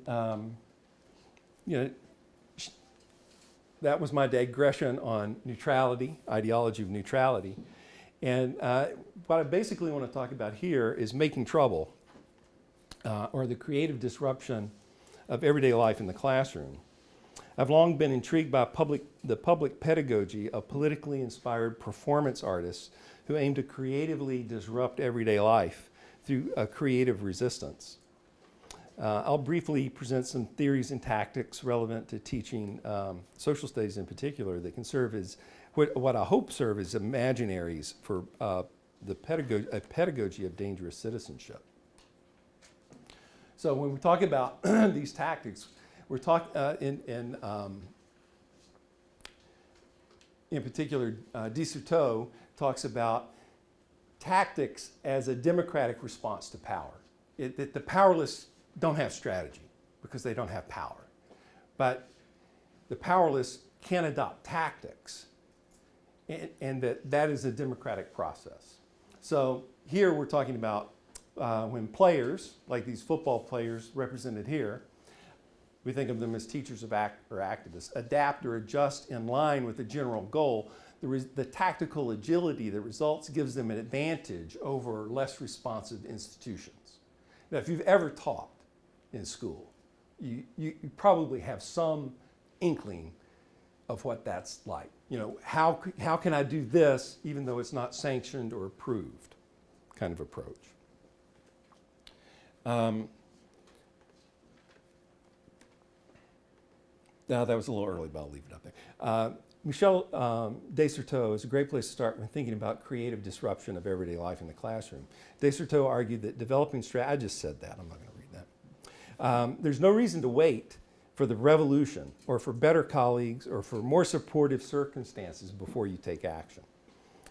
that was my digression on neutrality, ideology of neutrality. And what I basically want to talk about here is making trouble, or the creative disruption of everyday life in the classroom. I've long been intrigued by the public pedagogy of politically inspired performance artists who aim to creatively disrupt everyday life through a creative resistance. I'll briefly present some theories and tactics relevant to teaching social studies in particular that can serve as, what I hope serve as imaginaries for the pedagogy of dangerous citizenship. So when we talk about these tactics, we're talking in particular, Desserteau talks about tactics as a democratic response to power. That the powerless don't have strategy because they don't have power. But the powerless can adopt tactics, and that is a democratic process. So here we're talking about when players, like these football players represented here, we think of them as teachers of or activists, adapt or adjust in line with the general goal. The tactical agility that results gives them an advantage over less responsive institutions. Now, if you've ever taught in school, you probably have some inkling of what that's like. How can I do this even though it's not sanctioned or approved kind of approach. Now, that was a little early, but I'll leave it up there. Michel Desserteau is a great place to start when thinking about creative disruption of everyday life in the classroom. Desserteau argued that developing I just said that, I'm not going to read that. There's no reason to wait for the revolution or for better colleagues or for more supportive circumstances before you take action.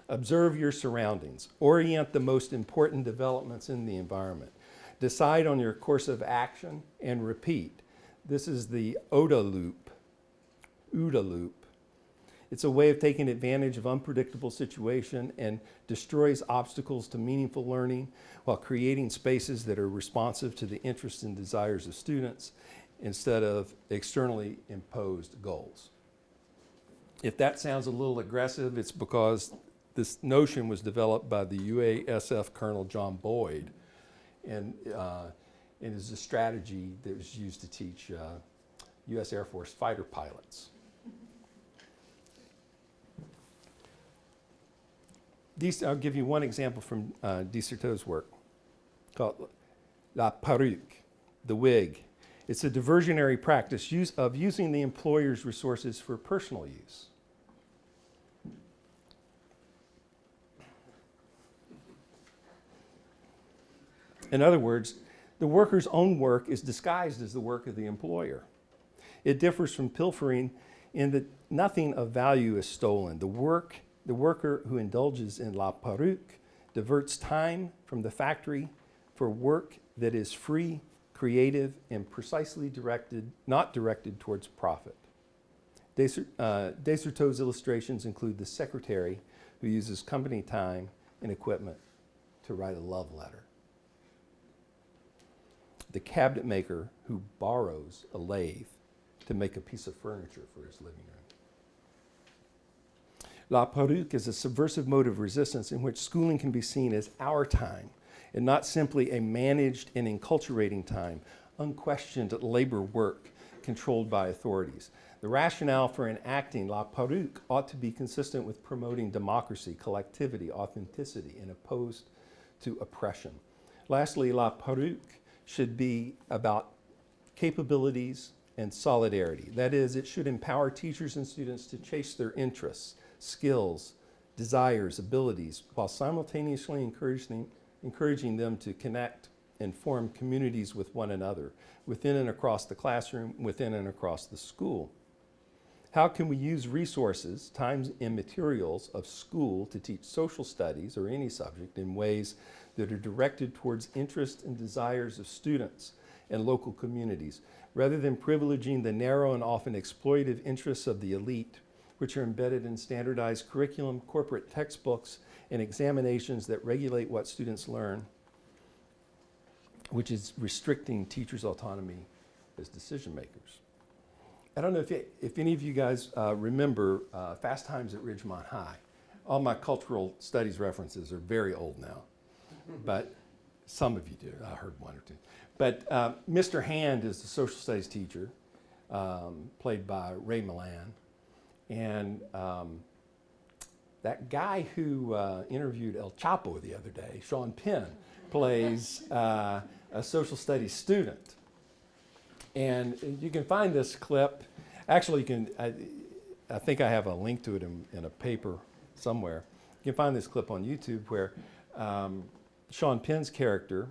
Observe your surroundings. Orient the most important developments in the environment. Decide on your course of action and repeat. This is the OODA loop. It's a way of taking advantage of unpredictable situation and destroys obstacles to meaningful learning while creating spaces that are responsive to the interests and desires of students instead of externally imposed goals. If that sounds a little aggressive, it's because this notion was developed by the UASF Colonel John Boyd and is a strategy that was used to teach U.S. Air Force fighter pilots. I'll give you one example from Desserteau's work called La Perruque, the wig. It's a diversionary practice of using the employer's resources for personal use. In other words, the worker's own work is disguised as the work of the employer. It differs from pilfering in that nothing of value is stolen. The worker who indulges in la perruque diverts time from the factory for work that is free, creative, and precisely not directed towards profit. Desserteau's illustrations include the secretary who uses company time and equipment to write a love letter, the cabinet maker who borrows a lathe to make a piece of furniture for his living room. La perruque is a subversive mode of resistance in which schooling can be seen as our time and not simply a managed and enculturating time, unquestioned labor work controlled by authorities. The rationale for enacting la perruque ought to be consistent with promoting democracy, collectivity, authenticity, and opposed to oppression. Lastly, la perruque should be about capabilities and solidarity. That is, it should empower teachers and students to chase their interests, skills, desires, abilities, while simultaneously encouraging them to connect and form communities with one another, within and across the classroom, within and across the school. How can we use resources, times, and materials of school to teach social studies or any subject in ways that are directed towards interests and desires of students and local communities, rather than privileging the narrow and often exploitative interests of the elite, which are embedded in standardized curriculum, corporate textbooks, and examinations that regulate what students learn, which is restricting teachers' autonomy as decision makers. I don't know if any of you guys remember Fast Times at Ridgemont High. All my cultural studies references are very old now, but some of you do. I heard one or two. But Mr. Hand is the social studies teacher, played by Ray Milland. And that guy who interviewed El Chapo the other day, Sean Penn, plays a social studies student. And you can find this clip. Actually, you can. I think I have a link to it in a paper somewhere. You can find this clip on YouTube where Sean Penn's character,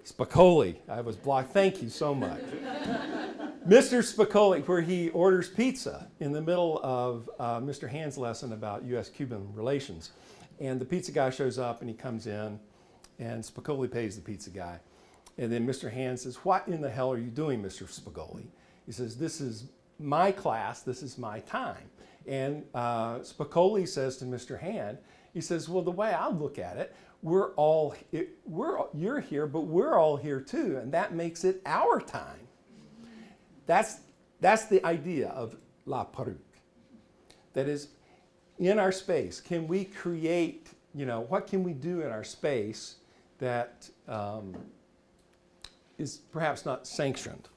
Spicoli, I was blocked. Thank you so much. Mr. Spicoli, where he orders pizza in the middle of Mr. Hand's lesson about U.S.-Cuban relations. And the pizza guy shows up and he comes in and Spicoli pays the pizza guy. And then Mr. Hand says, "What in the hell are you doing, Mr. Spicoli?" He says, "This is my class, this is my time." And Spicoli says to Mr. Hand, he says, "Well, the way I look at it, you're here, but we're all here too, and that makes it our time." That's the idea of la perruque. That is, in our space, can we create, what can we do in our space that is perhaps not sanctioned,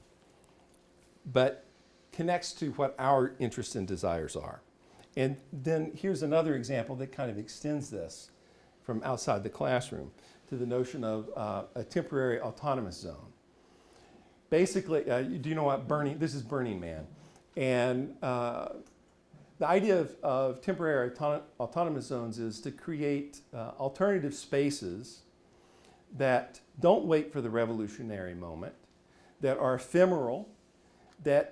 but connects to what our interests and desires are. And then here's another example that kind of extends this from outside the classroom to the notion of a temporary autonomous zone. Basically, do you know what this is Burning Man. And the idea of temporary autonomous zones is to create alternative spaces that don't wait for the revolutionary moment, that are ephemeral,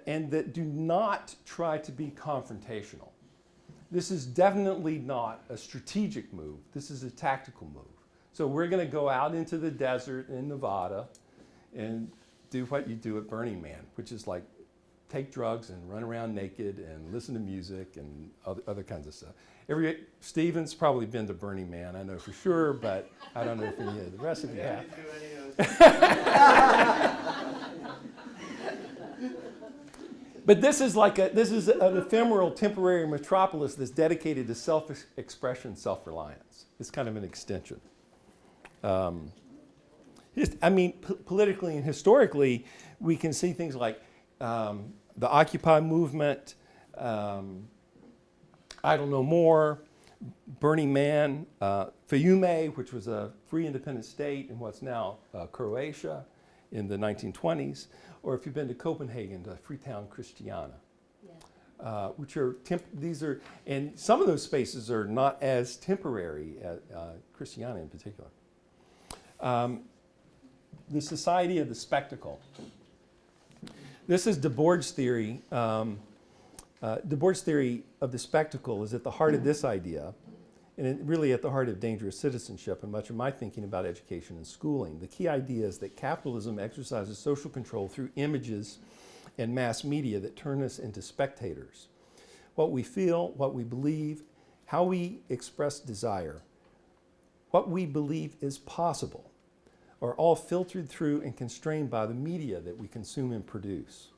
and that do not try to be confrontational. This is definitely not a strategic move. This is a tactical move. So we're going to go out into the desert in Nevada and do what you do at Burning Man, which is like take drugs and run around naked and listen to music and other kinds of stuff. Stephen's probably been to Burning Man, I know for sure, but I don't know if any of the rest of you have. But this is an ephemeral, temporary metropolis that's dedicated to self-expression, self-reliance. It's kind of an extension. Politically and historically, we can see things like the Occupy movement, Idle No More, Burning Man, Fiume, which was a free independent state in what's now Croatia in the 1920s, or if you've been to Copenhagen, to Freetown Christiana, which are and some of those spaces are not as temporary, Christiana in particular. the society of the spectacle. This is Debord's theory. Debord's theory of the spectacle is at the heart of this idea, and really at the heart of dangerous citizenship and much of my thinking about education and schooling. The key idea is that capitalism exercises social control through images and mass media that turn us into spectators. What we feel, what we believe, how we express desire, what we believe is possible, are all filtered through and constrained by the media that we consume and produce.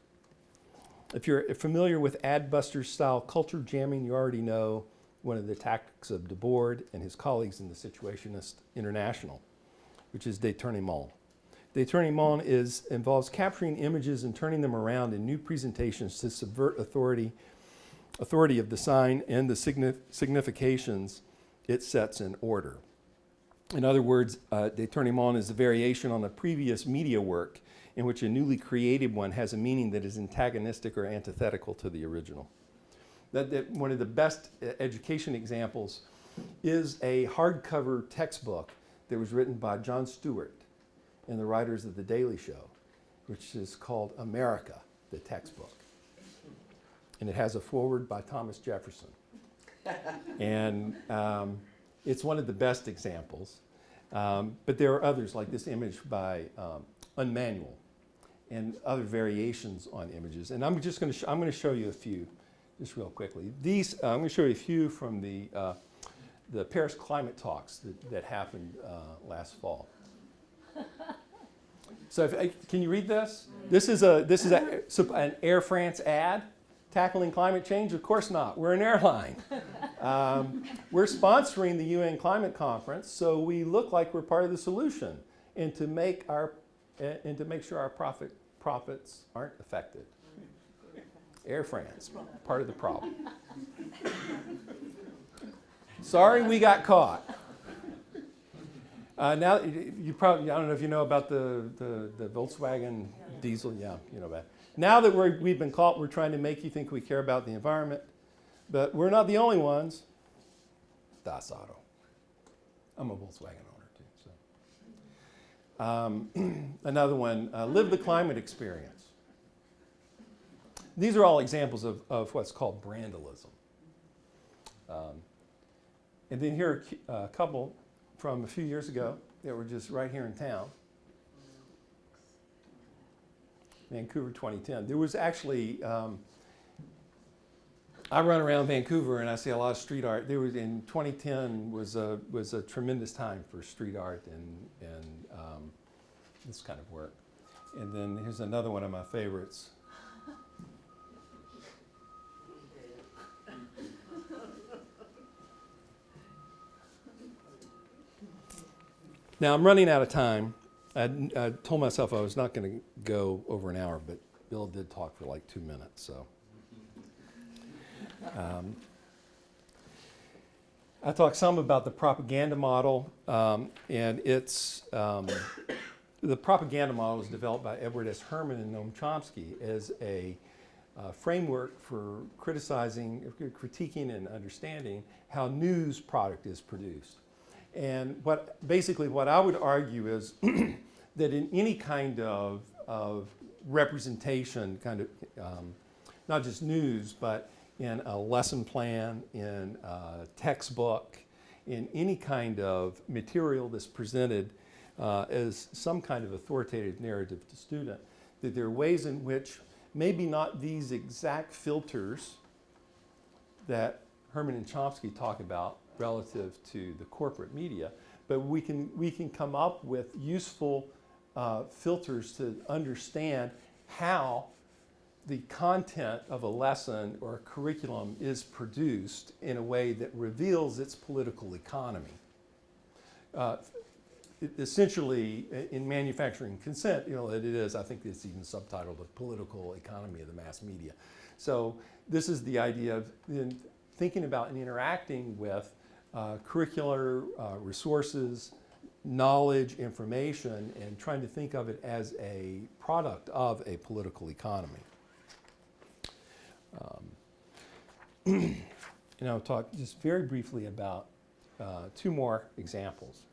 If you're familiar with Adbusters style culture jamming, you already know one of the tactics of Debord and his colleagues in the Situationist International, which is détournement. Détournement involves capturing images and turning them around in new presentations to subvert authority of the sign and the significations it sets in order. In other words, détournement is a variation on a previous media work in which a newly created one has a meaning that is antagonistic or antithetical to the original. That one of the best education examples is a hardcover textbook that was written by Jon Stewart and the writers of The Daily Show, which is called America, the textbook. And it has a foreword by Thomas Jefferson. And it's one of the best examples. But there are others, like this image by Unmanual and other variations on images. And I'm just going to I'm going to show you a few, just real quickly. These I'm going to show you a few from the Paris climate talks that happened last fall. So can you read this? This is an Air France ad. Tackling climate change? Of course not. We're an airline. We're sponsoring the UN Climate Conference, so we look like we're part of the solution, and to make sure our profits aren't affected. Air France, part of the problem. Sorry, we got caught. Now you probably, I don't know if you know about the Volkswagen diesel. Yeah, you know about it. Now that we've been caught, we're trying to make you think we care about the environment. But we're not the only ones. Das Auto. I'm a Volkswagen owner too. So, another one, live the climate experience. These are all examples of what's called brandalism. And then here are a couple from a few years ago that were just right here in town. Vancouver 2010. There was actually, I run around Vancouver and I see a lot of street art. There was in 2010 was a tremendous time for street art and this kind of work. And then here's another one of my favorites. Now I'm running out of time. I told myself I was not going to go over an hour, but Bill did talk for like 2 minutes. So I talked some about the propaganda model, and it's the propaganda model was developed by Edward S. Herman and Noam Chomsky as a framework for critiquing and understanding how news product is produced. And what I would argue is that in any kind of representation, not just news, but in a lesson plan, in a textbook, in any kind of material that's presented as some kind of authoritative narrative to student, that there are ways in which maybe not these exact filters that Herman and Chomsky talk about relative to the corporate media, but we can come up with useful filters to understand how the content of a lesson or a curriculum is produced in a way that reveals its political economy. Essentially, in manufacturing consent, it is, I think it's even subtitled The Political Economy of the Mass Media. So this is the idea of thinking about and interacting with curricular resources, knowledge, information, and trying to think of it as a product of a political economy. I'll talk just very briefly about 2 more examples.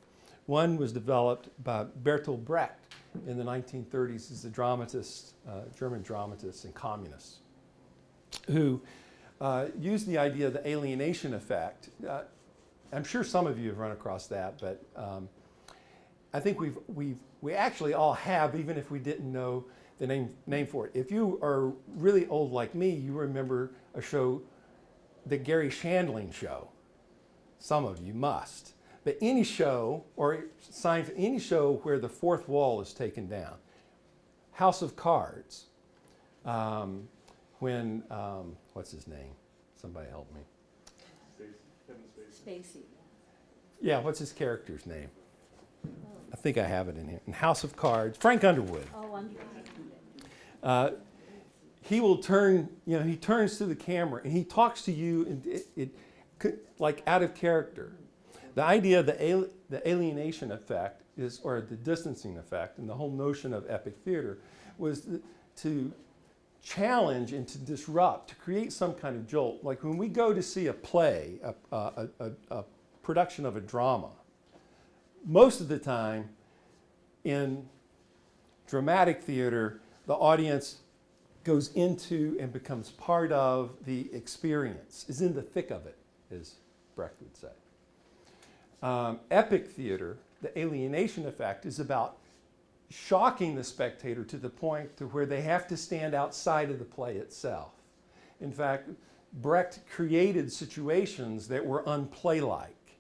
One was developed by Bertolt Brecht in the 1930s as a dramatist, German dramatist and communist, who used the idea of the alienation effect. I'm sure some of you have run across that, but I think we actually all have, even if we didn't know the name for it. If you are really old like me, you remember a show, the Gary Shandling show. Some of you must. But any show, or any show where the fourth wall is taken down. House of Cards. When, what's his name? Somebody help me. Spacey. Yeah, what's his character's name? I think I have it in here. In House of Cards, Frank Underwood. Oh, I'm He will turn, he turns to the camera and he talks to you and like out of character. The idea of the alienation effect is, or the distancing effect, and the whole notion of epic theater was to challenge and to disrupt, to create some kind of jolt. Like when we go to see a play, a production of a drama, most of the time in dramatic theater, the audience goes into and becomes part of the experience, is in the thick of it, as Brecht would say. Epic theater, the alienation effect, is about shocking the spectator to the point to where they have to stand outside of the play itself. In fact, Brecht created situations that were unplay-like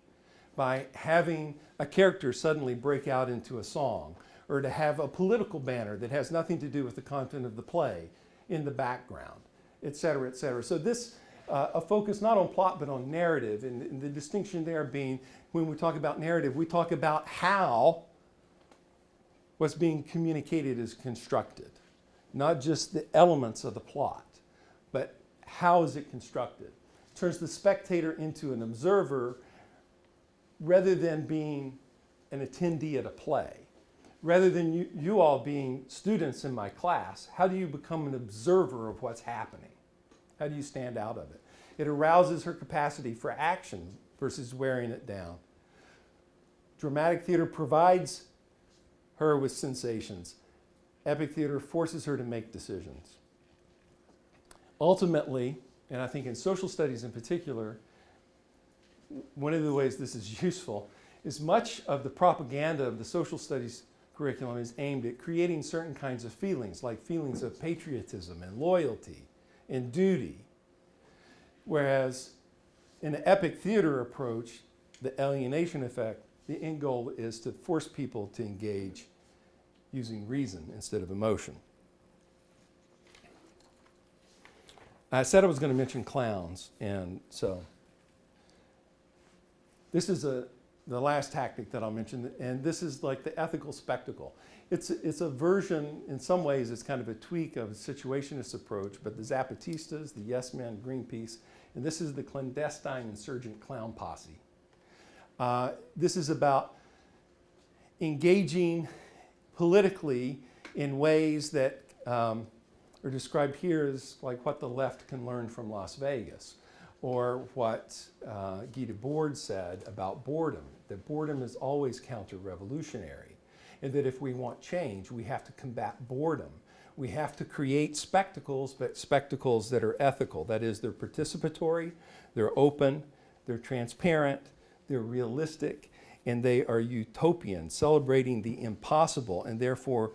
by having a character suddenly break out into a song, or to have a political banner that has nothing to do with the content of the play in the background, et cetera, et cetera. So this, a focus not on plot but on narrative, and the distinction there being, when we talk about narrative, we talk about how what's being communicated is constructed, not just the elements of the plot, but how is it constructed. It turns the spectator into an observer rather than being an attendee at a play. Rather than you all being students in my class, how do you become an observer of what's happening? How do you stand out of it? It arouses her capacity for action versus wearing it down. Dramatic theater provides her with sensations. Epic theater forces her to make decisions. Ultimately, and I think in social studies in particular, one of the ways this is useful is much of the propaganda of the social studies curriculum is aimed at creating certain kinds of feelings, like feelings of patriotism and loyalty and duty. Whereas in the epic theater approach, the alienation effect, the end goal is to force people to engage using reason instead of emotion. I said I was going to mention clowns, and so this is the last tactic that I'll mention, and this is like the ethical spectacle. It's a version, in some ways, it's kind of a tweak of a situationist approach, but the Zapatistas, the Yes Men, Greenpeace, and this is the clandestine insurgent clown posse. This is about engaging politically in ways that are described here as like what the left can learn from Las Vegas, or what Guy Debord said about boredom, that boredom is always counter-revolutionary, and that if we want change, we have to combat boredom. We have to create spectacles, but spectacles that are ethical. That is, they're participatory, they're open, they're transparent, they're realistic, and they are utopian, celebrating the impossible, and therefore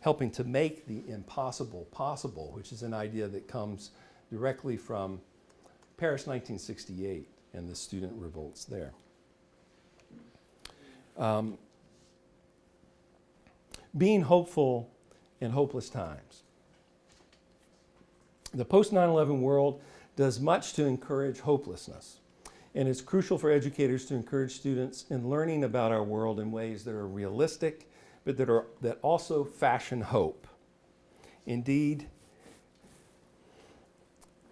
helping to make the impossible possible, which is an idea that comes directly from Paris 1968 and the student revolts there. Being hopeful in hopeless times. The post-9/11 world does much to encourage hopelessness, and it's crucial for educators to encourage students in learning about our world in ways that are realistic, but that also fashion hope. Indeed,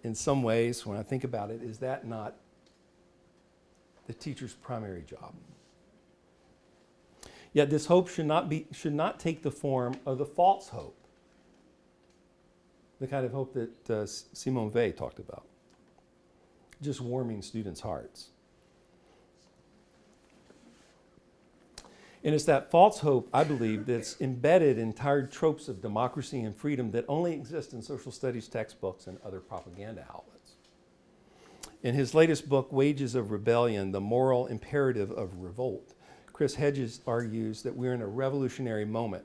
in some ways, when I think about it, is that not the teacher's primary job? Yet this hope should not take the form of the false hope, the kind of hope that Simone Weil talked about, just warming students' hearts. And it's that false hope, I believe, that's embedded in tired tropes of democracy and freedom that only exist in social studies textbooks and other propaganda outlets. In his latest book, Wages of Rebellion, The Moral Imperative of Revolt, Chris Hedges argues that we're in a revolutionary moment.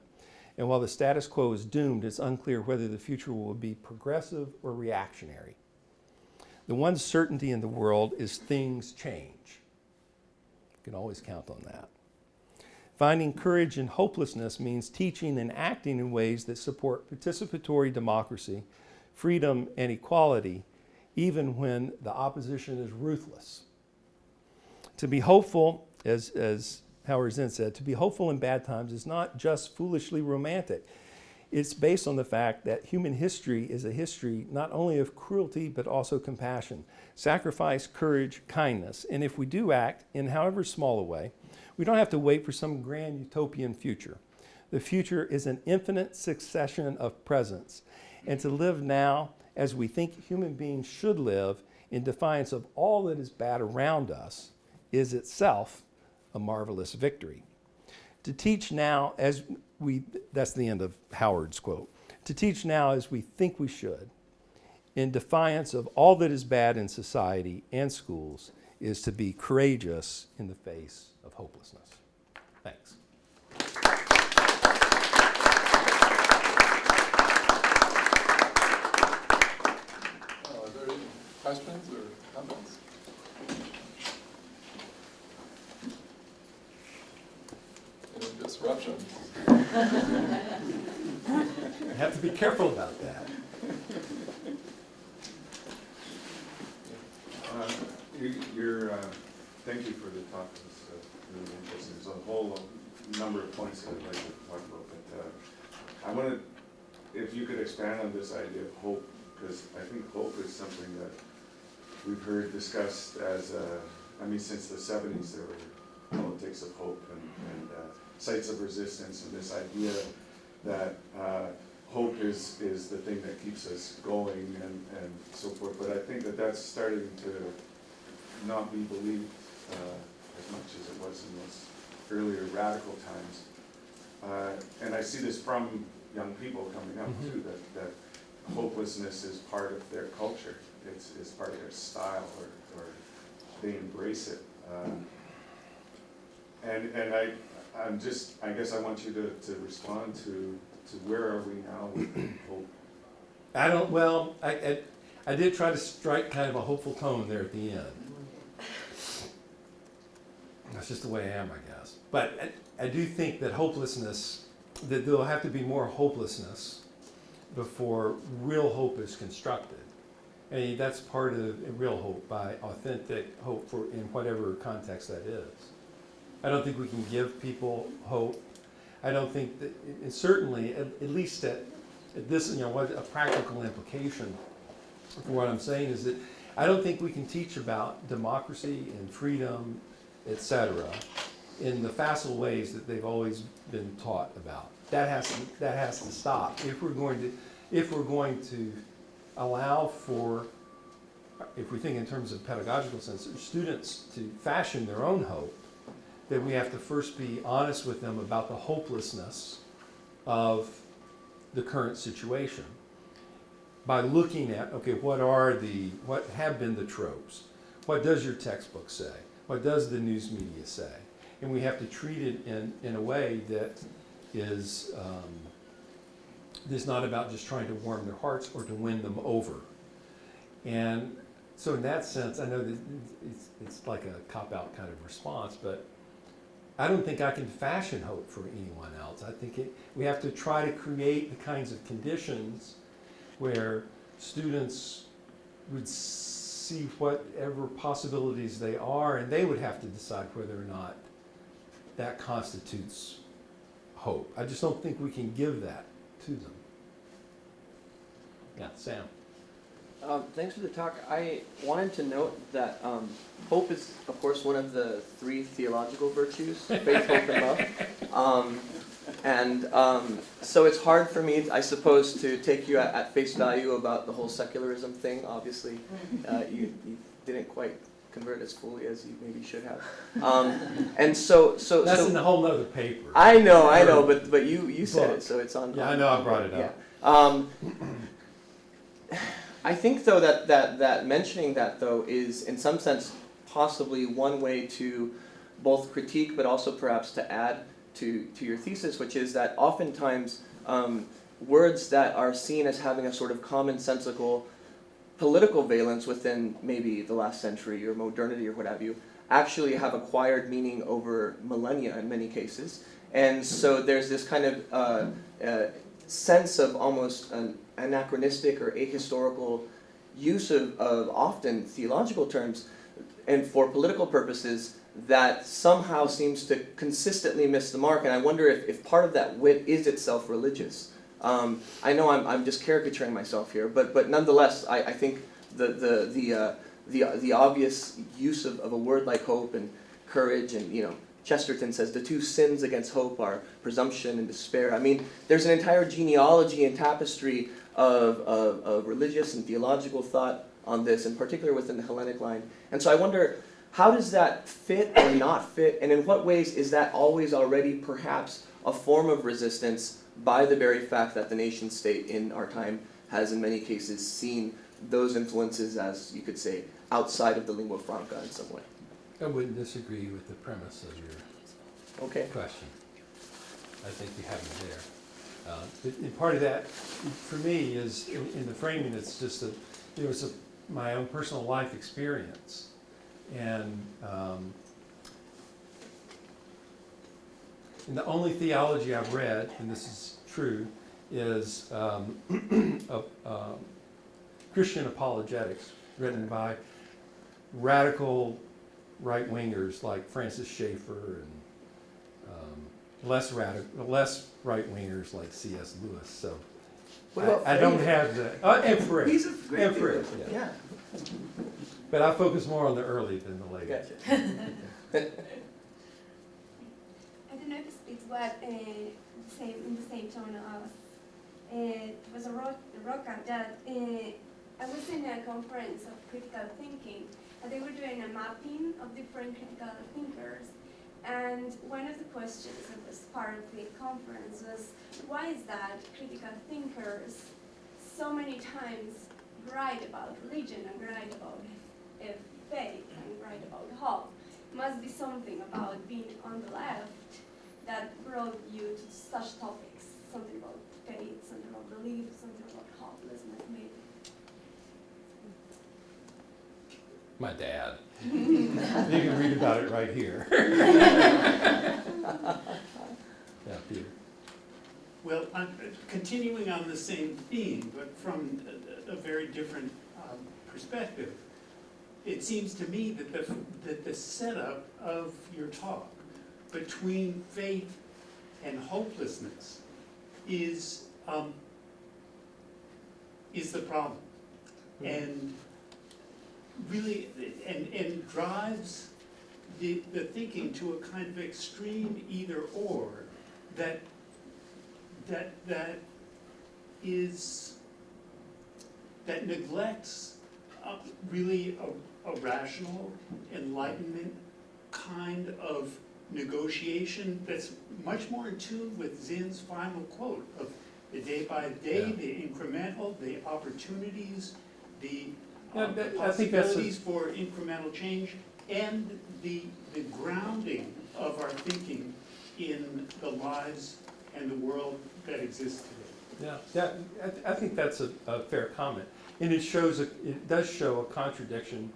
And while the status quo is doomed, it's unclear whether the future will be progressive or reactionary. The one certainty in the world is things change. You can always count on that. Finding courage in hopelessness means teaching and acting in ways that support participatory democracy, freedom, and equality, even when the opposition is ruthless. To be hopeful, as Howard Zinn said, to be hopeful in bad times is not just foolishly romantic. It's based on the fact that human history is a history not only of cruelty, but also compassion, sacrifice, courage, kindness. And if we do act in however small a way, we don't have to wait for some grand utopian future. The future is an infinite succession of presents. And to live now as we think human beings should live in defiance of all that is bad around us is itself a marvelous victory. To teach now as we, that's the end of Howard's quote, to teach now as we think we should, in defiance of all that is bad in society and schools, is to be courageous in the face of hopelessness. Thanks. Are there any questions or comments? Any disruptions? You have to be careful about that. Thank you for the talk. It's really interesting. There's a whole number of points that I'd like to talk about, but I wanted, if you could expand on this idea of hope, because I think hope is something that we've heard discussed as, since the 70s there were politics of hope and sites of resistance, and this idea that hope is the thing that keeps us going and so forth. But I think that that's starting to not be believed as much as it was in those earlier radical times. And I see this from young people coming up too, that hopelessness is part of their culture. It's part of their style, or they embrace it. And I guess I want you to respond to where are we now with hope? I did try to strike kind of a hopeful tone there at the end. That's just the way I am, I guess. But I do think that hopelessness, that there'll have to be more hopelessness before real hope is constructed. And that's part of real hope, by authentic hope in whatever context that is. I don't think we can give people hope. I don't think that, and certainly, at least at this, what a practical implication for what I'm saying is that I don't think we can teach about democracy and freedom, etc., in the facile ways that they've always been taught about. That has to stop if we're going to allow for, if we think in terms of pedagogical sense, students to fashion their own hope. That we have to first be honest with them about the hopelessness of the current situation by looking at, okay, what have been the tropes? What does your textbook say? What does the news media say? And we have to treat it in a way that is not about just trying to warm their hearts or to win them over. And so in that sense, I know that it's like a cop-out kind of response, but I don't think I can fashion hope for anyone else. I think we have to try to create the kinds of conditions where students would see whatever possibilities they are, and they would have to decide whether or not that constitutes hope. I just don't think we can give that to them. Yeah, Sam. Thanks for the talk. I wanted to note that hope is, of course, one of the 3 theological virtues, faith, hope, and love. So it's hard for me, I suppose, to take you at face value about the whole secularism thing. Obviously, you didn't quite convert as fully as you maybe should have. And so That's in a whole nother paper. I know, but you said Book. it, so it's on. Yeah, I know, I brought it up. Yeah. I think though that mentioning that though is in some sense possibly one way to both critique but also perhaps to add to your thesis, which is that oftentimes words that are seen as having a sort of commonsensical political valence within maybe the last century or modernity or what have you actually have acquired meaning over millennia in many cases. And so there's this kind of sense of almost an anachronistic or ahistorical use of often theological terms and for political purposes that somehow seems to consistently miss the mark. And I wonder if part of that wit is itself religious. I know I'm just caricaturing myself here, but nonetheless, I think the obvious use of a word like hope and courage, and Chesterton says the two sins against hope are presumption and despair. I mean, there's an entire genealogy and tapestry of religious and theological thought on this, in particular within the Hellenic line. And so I wonder, how does that fit or not fit, and in what ways is that always already perhaps a form of resistance by the very fact that the nation state in our time has in many cases seen those influences as, you could say, outside of the lingua franca in some way? I wouldn't disagree with the premise of your question. I think you have it there. And part of that, for me, is in the framing. It's just my own personal life experience, and the only theology I've read, and this is true, is Christian apologetics written by radical right-wingers like Francis Schaeffer and less right-wingers like C.S. Lewis. So I don't have the and Frey. He's a great and Frey, yeah. But I focus more on the early than the late. Gotcha. I don't know if it's what in the same tone of it was a Roca that I was in a conference of critical thinking, and they were doing a mapping of different critical thinkers. And one of the questions that was part of the conference was, why is that critical thinkers so many times write about religion and write about faith and write about hope? Must be something about being on the left that brought you to such topics, something about faith, something about belief, something about hopelessness, maybe. My dad. You can read about it right here. Yeah, Peter. Well, I'm continuing on the same theme, but from a very different perspective. It seems to me that the setup of your talk between faith and hopelessness is the problem, and really and drives the thinking to a kind of extreme either or that neglects really a rational Enlightenment kind of negotiation that's much more in tune with Zinn's final quote of the day by day, the incremental, the opportunities, the possibilities for incremental change, and the grounding of our thinking in the lives and the world that exists today. Yeah, I think that's a fair comment, and it does show a contradiction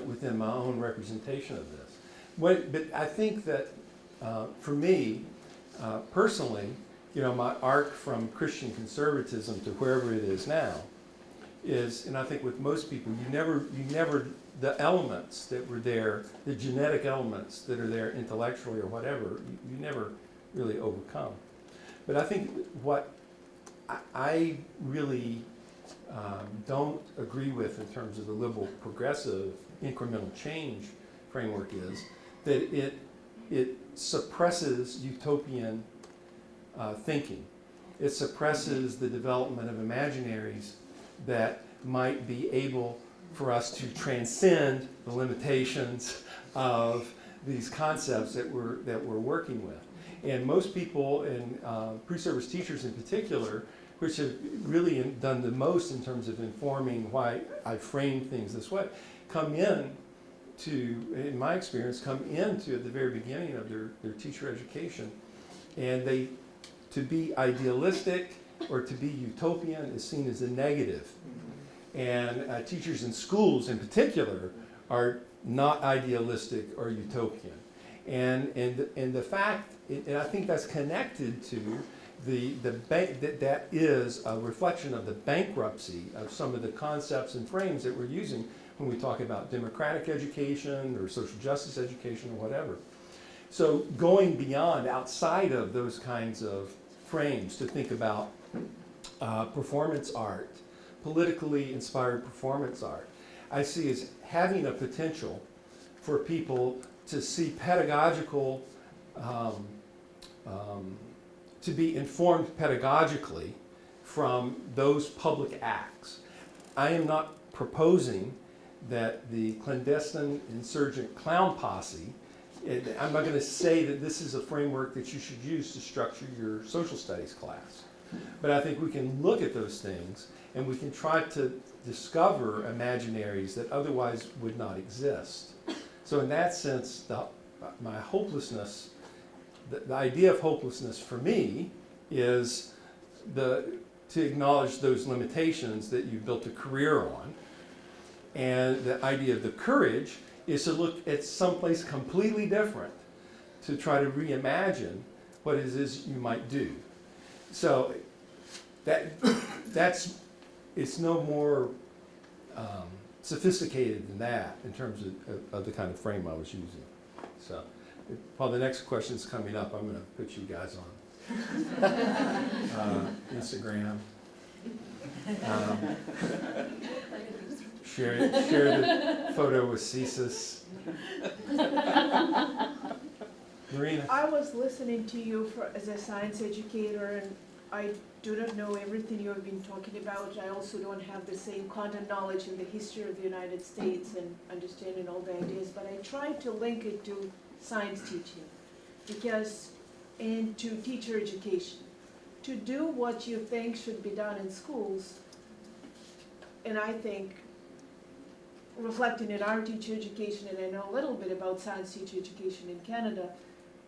within my own representation of this. But I think that for me personally, my arc from Christian conservatism to wherever it is now is, and I think with most people, you never the elements that were there, the genetic elements that are there intellectually or whatever, you never really overcome. But I think what I really don't agree with in terms of the liberal progressive incremental change framework is that it suppresses utopian thinking. It suppresses the development of imaginaries that might be able for us to transcend the limitations of these concepts that we're working with. And most people, and pre-service teachers in particular, which have really done the most in terms of informing why I frame things this way, come in to, in my experience, come into at the very beginning of their teacher education, and to be idealistic or to be utopian is seen as a negative. And teachers in schools in particular are not idealistic or utopian. And the fact, and I think that's connected to that is a reflection of the bankruptcy of some of the concepts and frames that we're using when we talk about democratic education or social justice education or whatever. So going beyond, outside of those kinds of frames, to think about performance art, politically inspired performance art, I see as having a potential for people to see pedagogical, to be informed pedagogically from those public acts. I am not proposing that the clandestine insurgent clown posse, I'm not going to say that this is a framework that you should use to structure your social studies class. But I think we can look at those things and we can try to discover imaginaries that otherwise would not exist. So in that sense, my hopelessness, the idea of hopelessness for me is to acknowledge those limitations that you've built a career on. And the idea of the courage is to look at someplace completely different, to try to reimagine what it is you might do. So it's no more sophisticated than that in terms of the kind of frame I was using. So while the next question is coming up, I'm going to put you guys on Instagram. Share the photo with CSIS. Marina. I was listening to you as a science educator, and I do not know everything you have been talking about. I also don't have the same content knowledge in the history of the United States and understanding all the ideas, but I tried to link it to science teaching and to teacher education. To do what you think should be done in schools, and I think reflecting in our teacher education, and I know a little bit about science teacher education in Canada,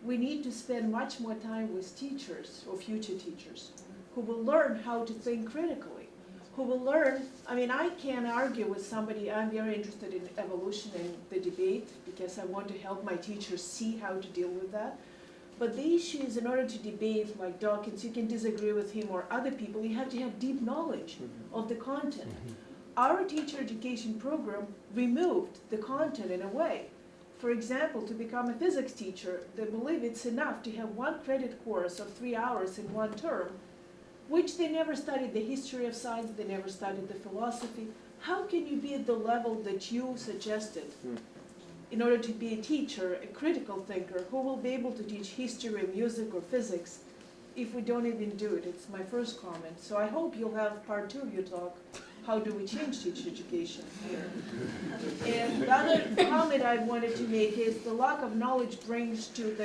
we need to spend much more time with teachers or future teachers who will learn how to think critically, who will learn, I can't argue with somebody. I'm very interested in evolution and the debate because I want to help my teachers see how to deal with that. But the issue is, in order to debate like Dawkins, you can disagree with him or other people, you have to have deep knowledge of the content. Our teacher education program removed the content in a way. For example, to become a physics teacher, they believe it's enough to have one credit course of 3 hours in one term, which they never studied the history of science, they never studied the philosophy. How can you be at the level that you suggested in order to be a teacher, a critical thinker, who will be able to teach history, music, or physics if we don't even do it? It's my first comment. So I hope you'll have part 2 of your talk. How do we change teacher education here? And the other comment I wanted to make is the lack of knowledge brings to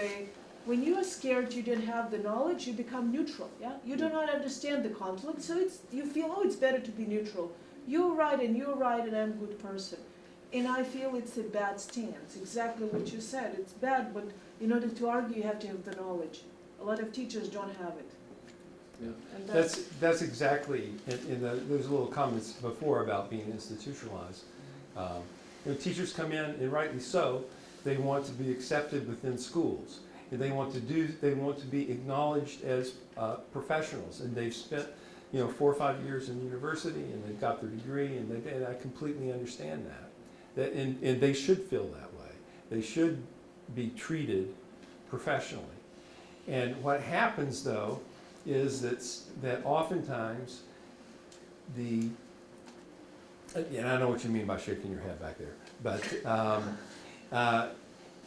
when you are scared you don't have the knowledge, you become neutral, yeah? You do not understand the conflict, so you feel, it's better to be neutral. You're right and I'm a good person. And I feel it's a bad stance, exactly what you said. It's bad, but in order to argue, you have to have the knowledge. A lot of teachers don't have it. Yeah. And That's exactly, there's little comments before about being institutionalized. Teachers come in, and rightly so, they want to be accepted within schools. And they want to be acknowledged as professionals. And they've spent 4 or 5 years in university, and they've got their degree, and I completely understand that. And they should feel that way. They should be treated professionally. And what happens, though, is that oftentimes and I know what you mean by shaking your head back there, but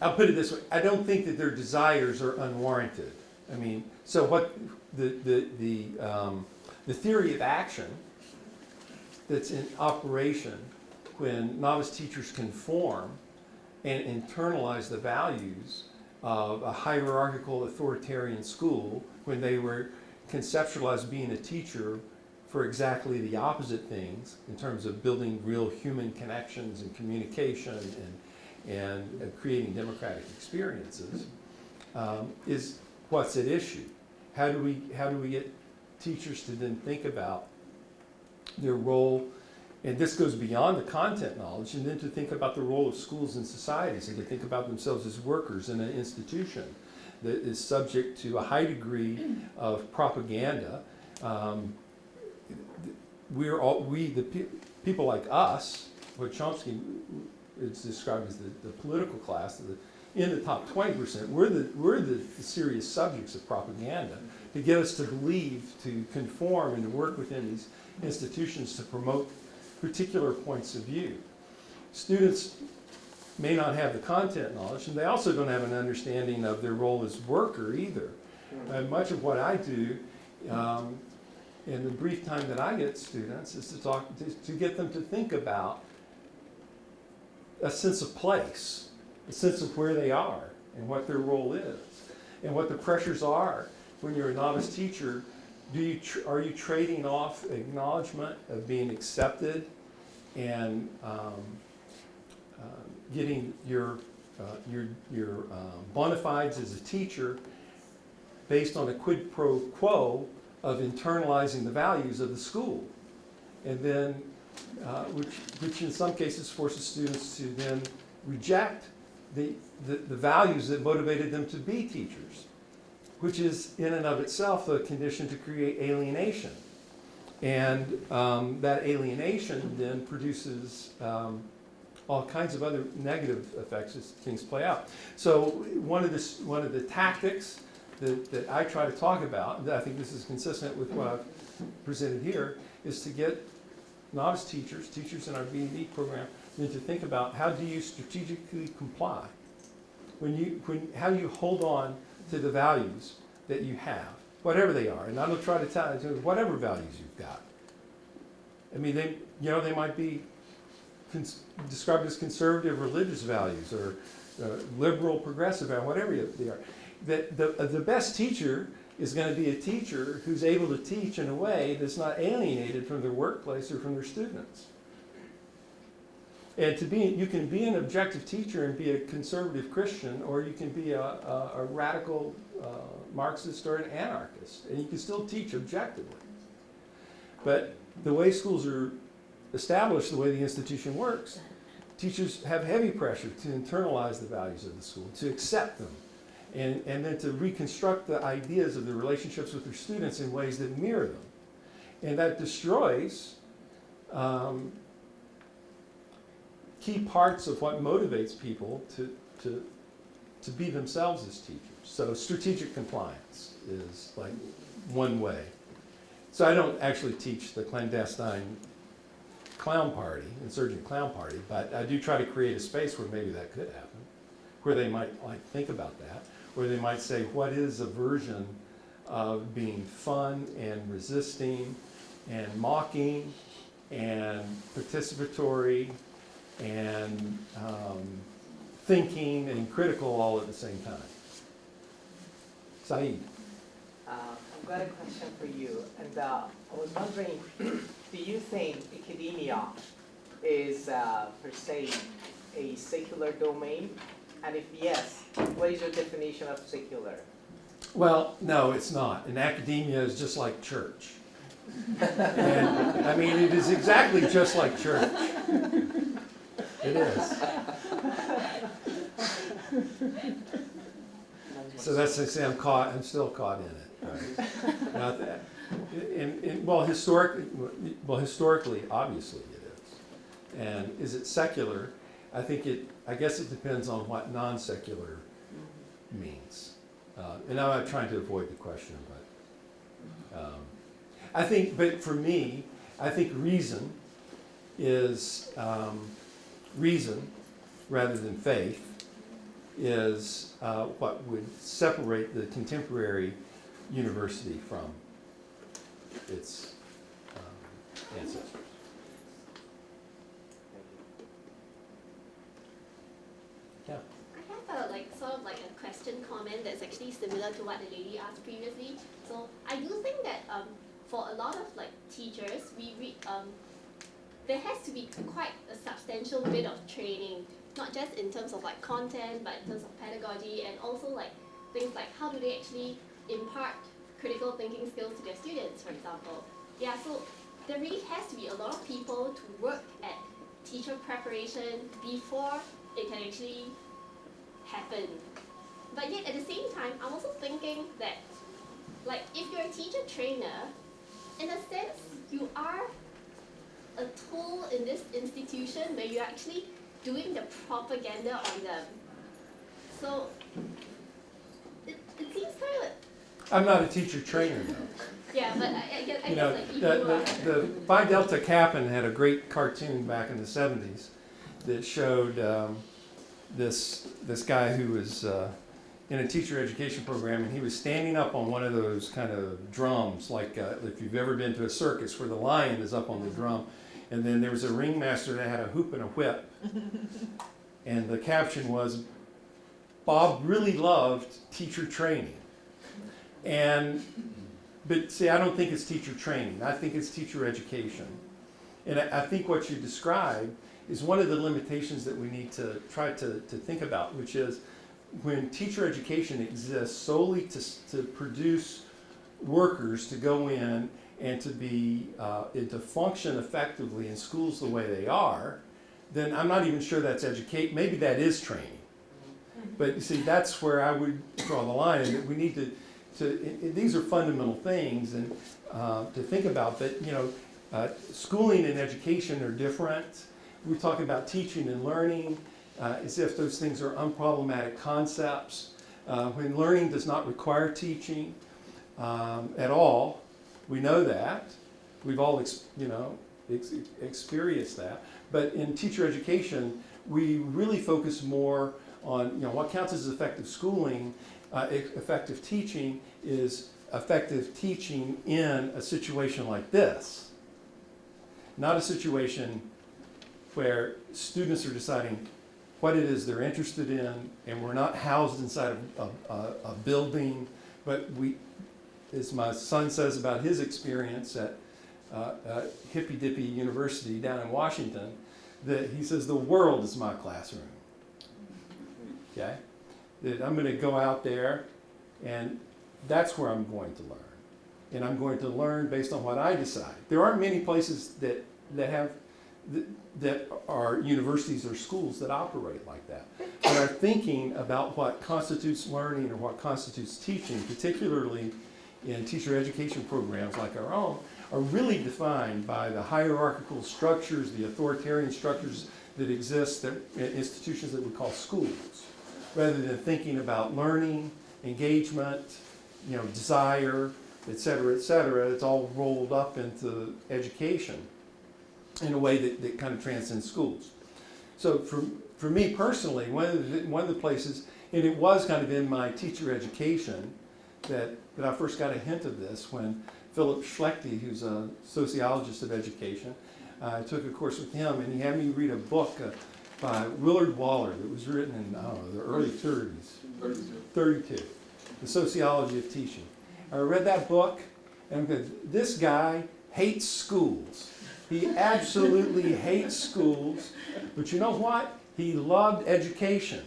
I'll put it this way: I don't think that their desires are unwarranted. So what the theory of action that's in operation when novice teachers conform and internalize the values of a hierarchical authoritarian school, when they were conceptualized being a teacher for exactly the opposite things in terms of building real human connections and communication and creating democratic experiences, is what's at issue. How do we get teachers to then think about their role, and this goes beyond the content knowledge, and then to think about the role of schools and societies, and to think about themselves as workers in an institution that is subject to a high degree of propaganda. People like us, what Chomsky is described as the political class, in the top 20%, we're the serious subjects of propaganda to get us to believe, to conform, and to work within these institutions to promote particular points of view. Students may not have the content knowledge, and they also don't have an understanding of their role as worker either. And much of what I do in the brief time that I get students is to get them to think about a sense of place, a sense of where they are and what their role is, and what the pressures are when you're a novice teacher. Are you trading off acknowledgement of being accepted and getting your bona fides as a teacher based on a quid pro quo of internalizing the values of the school, and then which in some cases forces students to then reject the values that motivated them to be teachers, which is in and of itself a condition to create alienation. And that alienation then produces all kinds of other negative effects as things play out. So one of the tactics that I try to talk about, and I think this is consistent with what I've presented here, is to get novice teachers in our B&B program, then to think about how do you strategically comply? How do you hold on to the values that you have, whatever they are? And I will try to tell you whatever values you've got. I mean, they might be described as conservative religious values or liberal progressive values, whatever they are. The best teacher is going to be a teacher who's able to teach in a way that's not alienated from their workplace or from their students. And you can be an objective teacher and be a conservative Christian, or you can be a radical Marxist or an anarchist, and you can still teach objectively. But the way schools are established, the way the institution works, teachers have heavy pressure to internalize the values of the school, to accept them, and then to reconstruct the ideas of the relationships with their students in ways that mirror them. And that destroys key parts of what motivates people to be themselves as teachers. So strategic compliance is like one way. So I don't actually teach the clandestine clown party, insurgent clown party, but I do try to create a space where maybe that could happen, where they might think about that, where they might say, what is a version of being fun and resisting and mocking and participatory and thinking and critical all at the same time? Saeed. I've got a question for you, and I was wondering, do you think academia is per se a secular domain? And if yes, what is your definition of secular? Well, no, it's not. And academia is just like church. And I mean, it is exactly just like church. It is. So that's to say I'm still caught in it. Right? Not that. Historically, obviously it is. And is it secular? I guess it depends on what non-secular means. And I'm not trying to avoid the question, but but for me, I think reason is reason rather than faith is what would separate the contemporary university from its ancestors. a sort of like a question comment that's actually similar to what the lady asked previously. So I do think that for a lot of like teachers, there has to be quite a substantial bit of training, not just in terms of like content, but in terms of pedagogy, and also like things like how do they actually impart critical thinking skills to their students, for example. Yeah, so there really has to be a lot of people to work at teacher preparation before it can actually happen. But yet at the same time, I'm also thinking that like if you're a teacher trainer, in a sense, you are a tool in this institution where you're actually doing the propaganda on them. So it seems kind of. I'm not a teacher trainer though. Yeah, but I guess You know, like you are. the Phi Delta Kappan had a great cartoon back in the 70s that showed this guy who was in a teacher education program, and he was standing up on one of those kind of drums, like if you've ever been to a circus where the lion is up on the drum, and then there was a ringmaster that had a hoop and a whip, and the caption was, "Bob really loved teacher training." But see, I don't think it's teacher training. I think it's teacher education. And I think what you described is one of the limitations that we need to try to think about, which is when teacher education exists solely to produce workers to go in and to function effectively in schools the way they are, then I'm not even sure that's educate. Maybe that is training. But you see, that's where I would draw the line, and that we need to these are fundamental things and to think about. But you know, schooling and education are different. We talk about teaching and learning as if those things are unproblematic concepts. When learning does not require teaching at all, we know that. We've all experienced that. But in teacher education, we really focus more on what counts as effective schooling. Effective teaching is effective teaching in a situation like this, not a situation where students are deciding what it is they're interested in, and we're not housed inside a building, but we, as my son says about his experience at Hippy Dippy University down in Washington, that he says the world is my classroom. Okay? That I'm going to go out there, and that's where I'm going to learn. And I'm going to learn based on what I decide. There aren't many places that are universities or schools that operate like that, that are thinking about what constitutes learning or what constitutes teaching, particularly in teacher education programs like our own, are really defined by the hierarchical structures, the authoritarian structures that exist in institutions that we call schools, rather than thinking about learning, engagement, desire, et cetera, it's all rolled up into education in a way that kind of transcends schools. So for me personally, one of the places, and it was kind of in my teacher education that I first got a hint of this when Philip Schlechte, who's a sociologist of education, I took a course with him, and he had me read a book by Willard Waller that was written in, the early 30s. 32. The Sociology of Teaching. I read that book, and I'm going, this guy hates schools. He absolutely hates schools, but you know what? He loved education.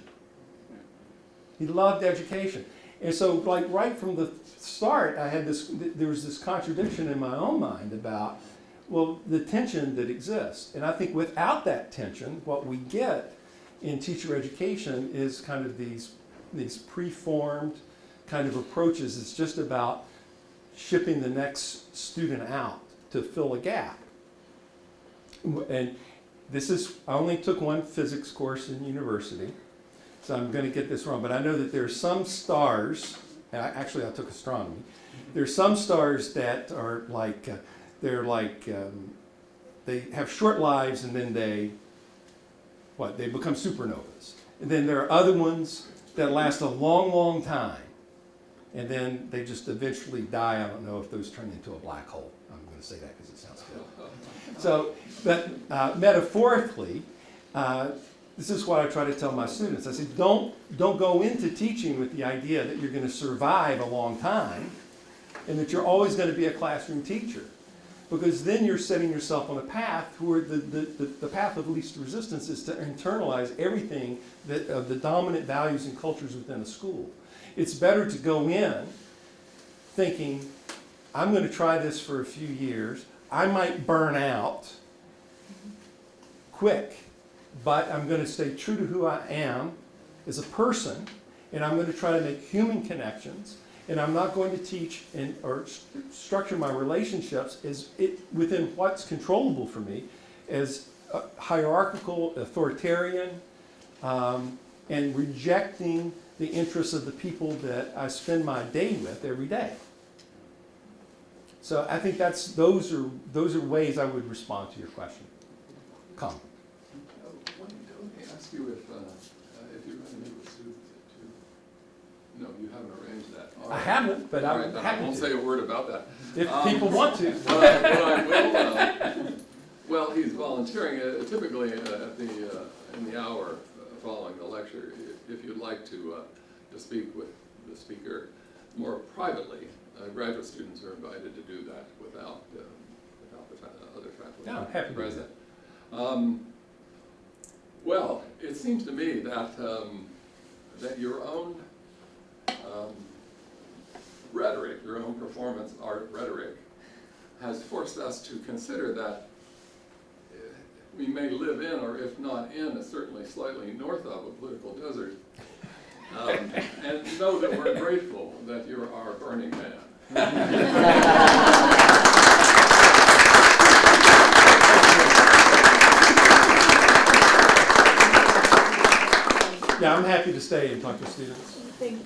He loved education. And so, like, right from the start, there was this contradiction in my own mind about, well, the tension that exists. And I think without that tension, what we get in teacher education is kind of these preformed kind of approaches. It's just about shipping the next student out to fill a gap. And I only took one physics course in university, so I'm going to get this wrong, but I know that there are some stars, actually I took astronomy, there are some stars that are like, they have short lives and then they become supernovas. And then there are other ones that last a long, long time, and then they just eventually die. I don't know if those turn into a black hole. I'm going to say that because it sounds good. So, but metaphorically, this is what I try to tell my students. I say, don't go into teaching with the idea that you're going to survive a long time and that you're always going to be a classroom teacher. Because then you're setting yourself on a path where the path of least resistance is to internalize everything that of the dominant values and cultures within a school. It's better to go in thinking, I'm going to try this for a few years. I might burn out quick, but I'm going to stay true to who I am as a person, and I'm going to try to make human connections. And I'm not going to teach or structure my relationships within what's controllable for me as hierarchical, authoritarian, and rejecting the interests of the people that I spend my day with every day. So I think those are ways I would respond to your question. Come. Let me ask you if you're going to meet with students at 2. No, you haven't arranged that. All I right. haven't, but All I'm right, then I happy won't to. say a word about that. If people want to. What I will, well, he's volunteering typically in the hour following the lecture. If you'd like to speak with the speaker more privately, graduate students are invited to do that without the other faculty Yeah, I'm happy to do present. Well, it seems to me that that your own rhetoric, your own performance art rhetoric, has forced us to consider that we may live in, or if not in, certainly slightly north of a political desert, and know that we're grateful that you're our Burning Man. Yeah, I'm happy to stay and talk to students. Thank you.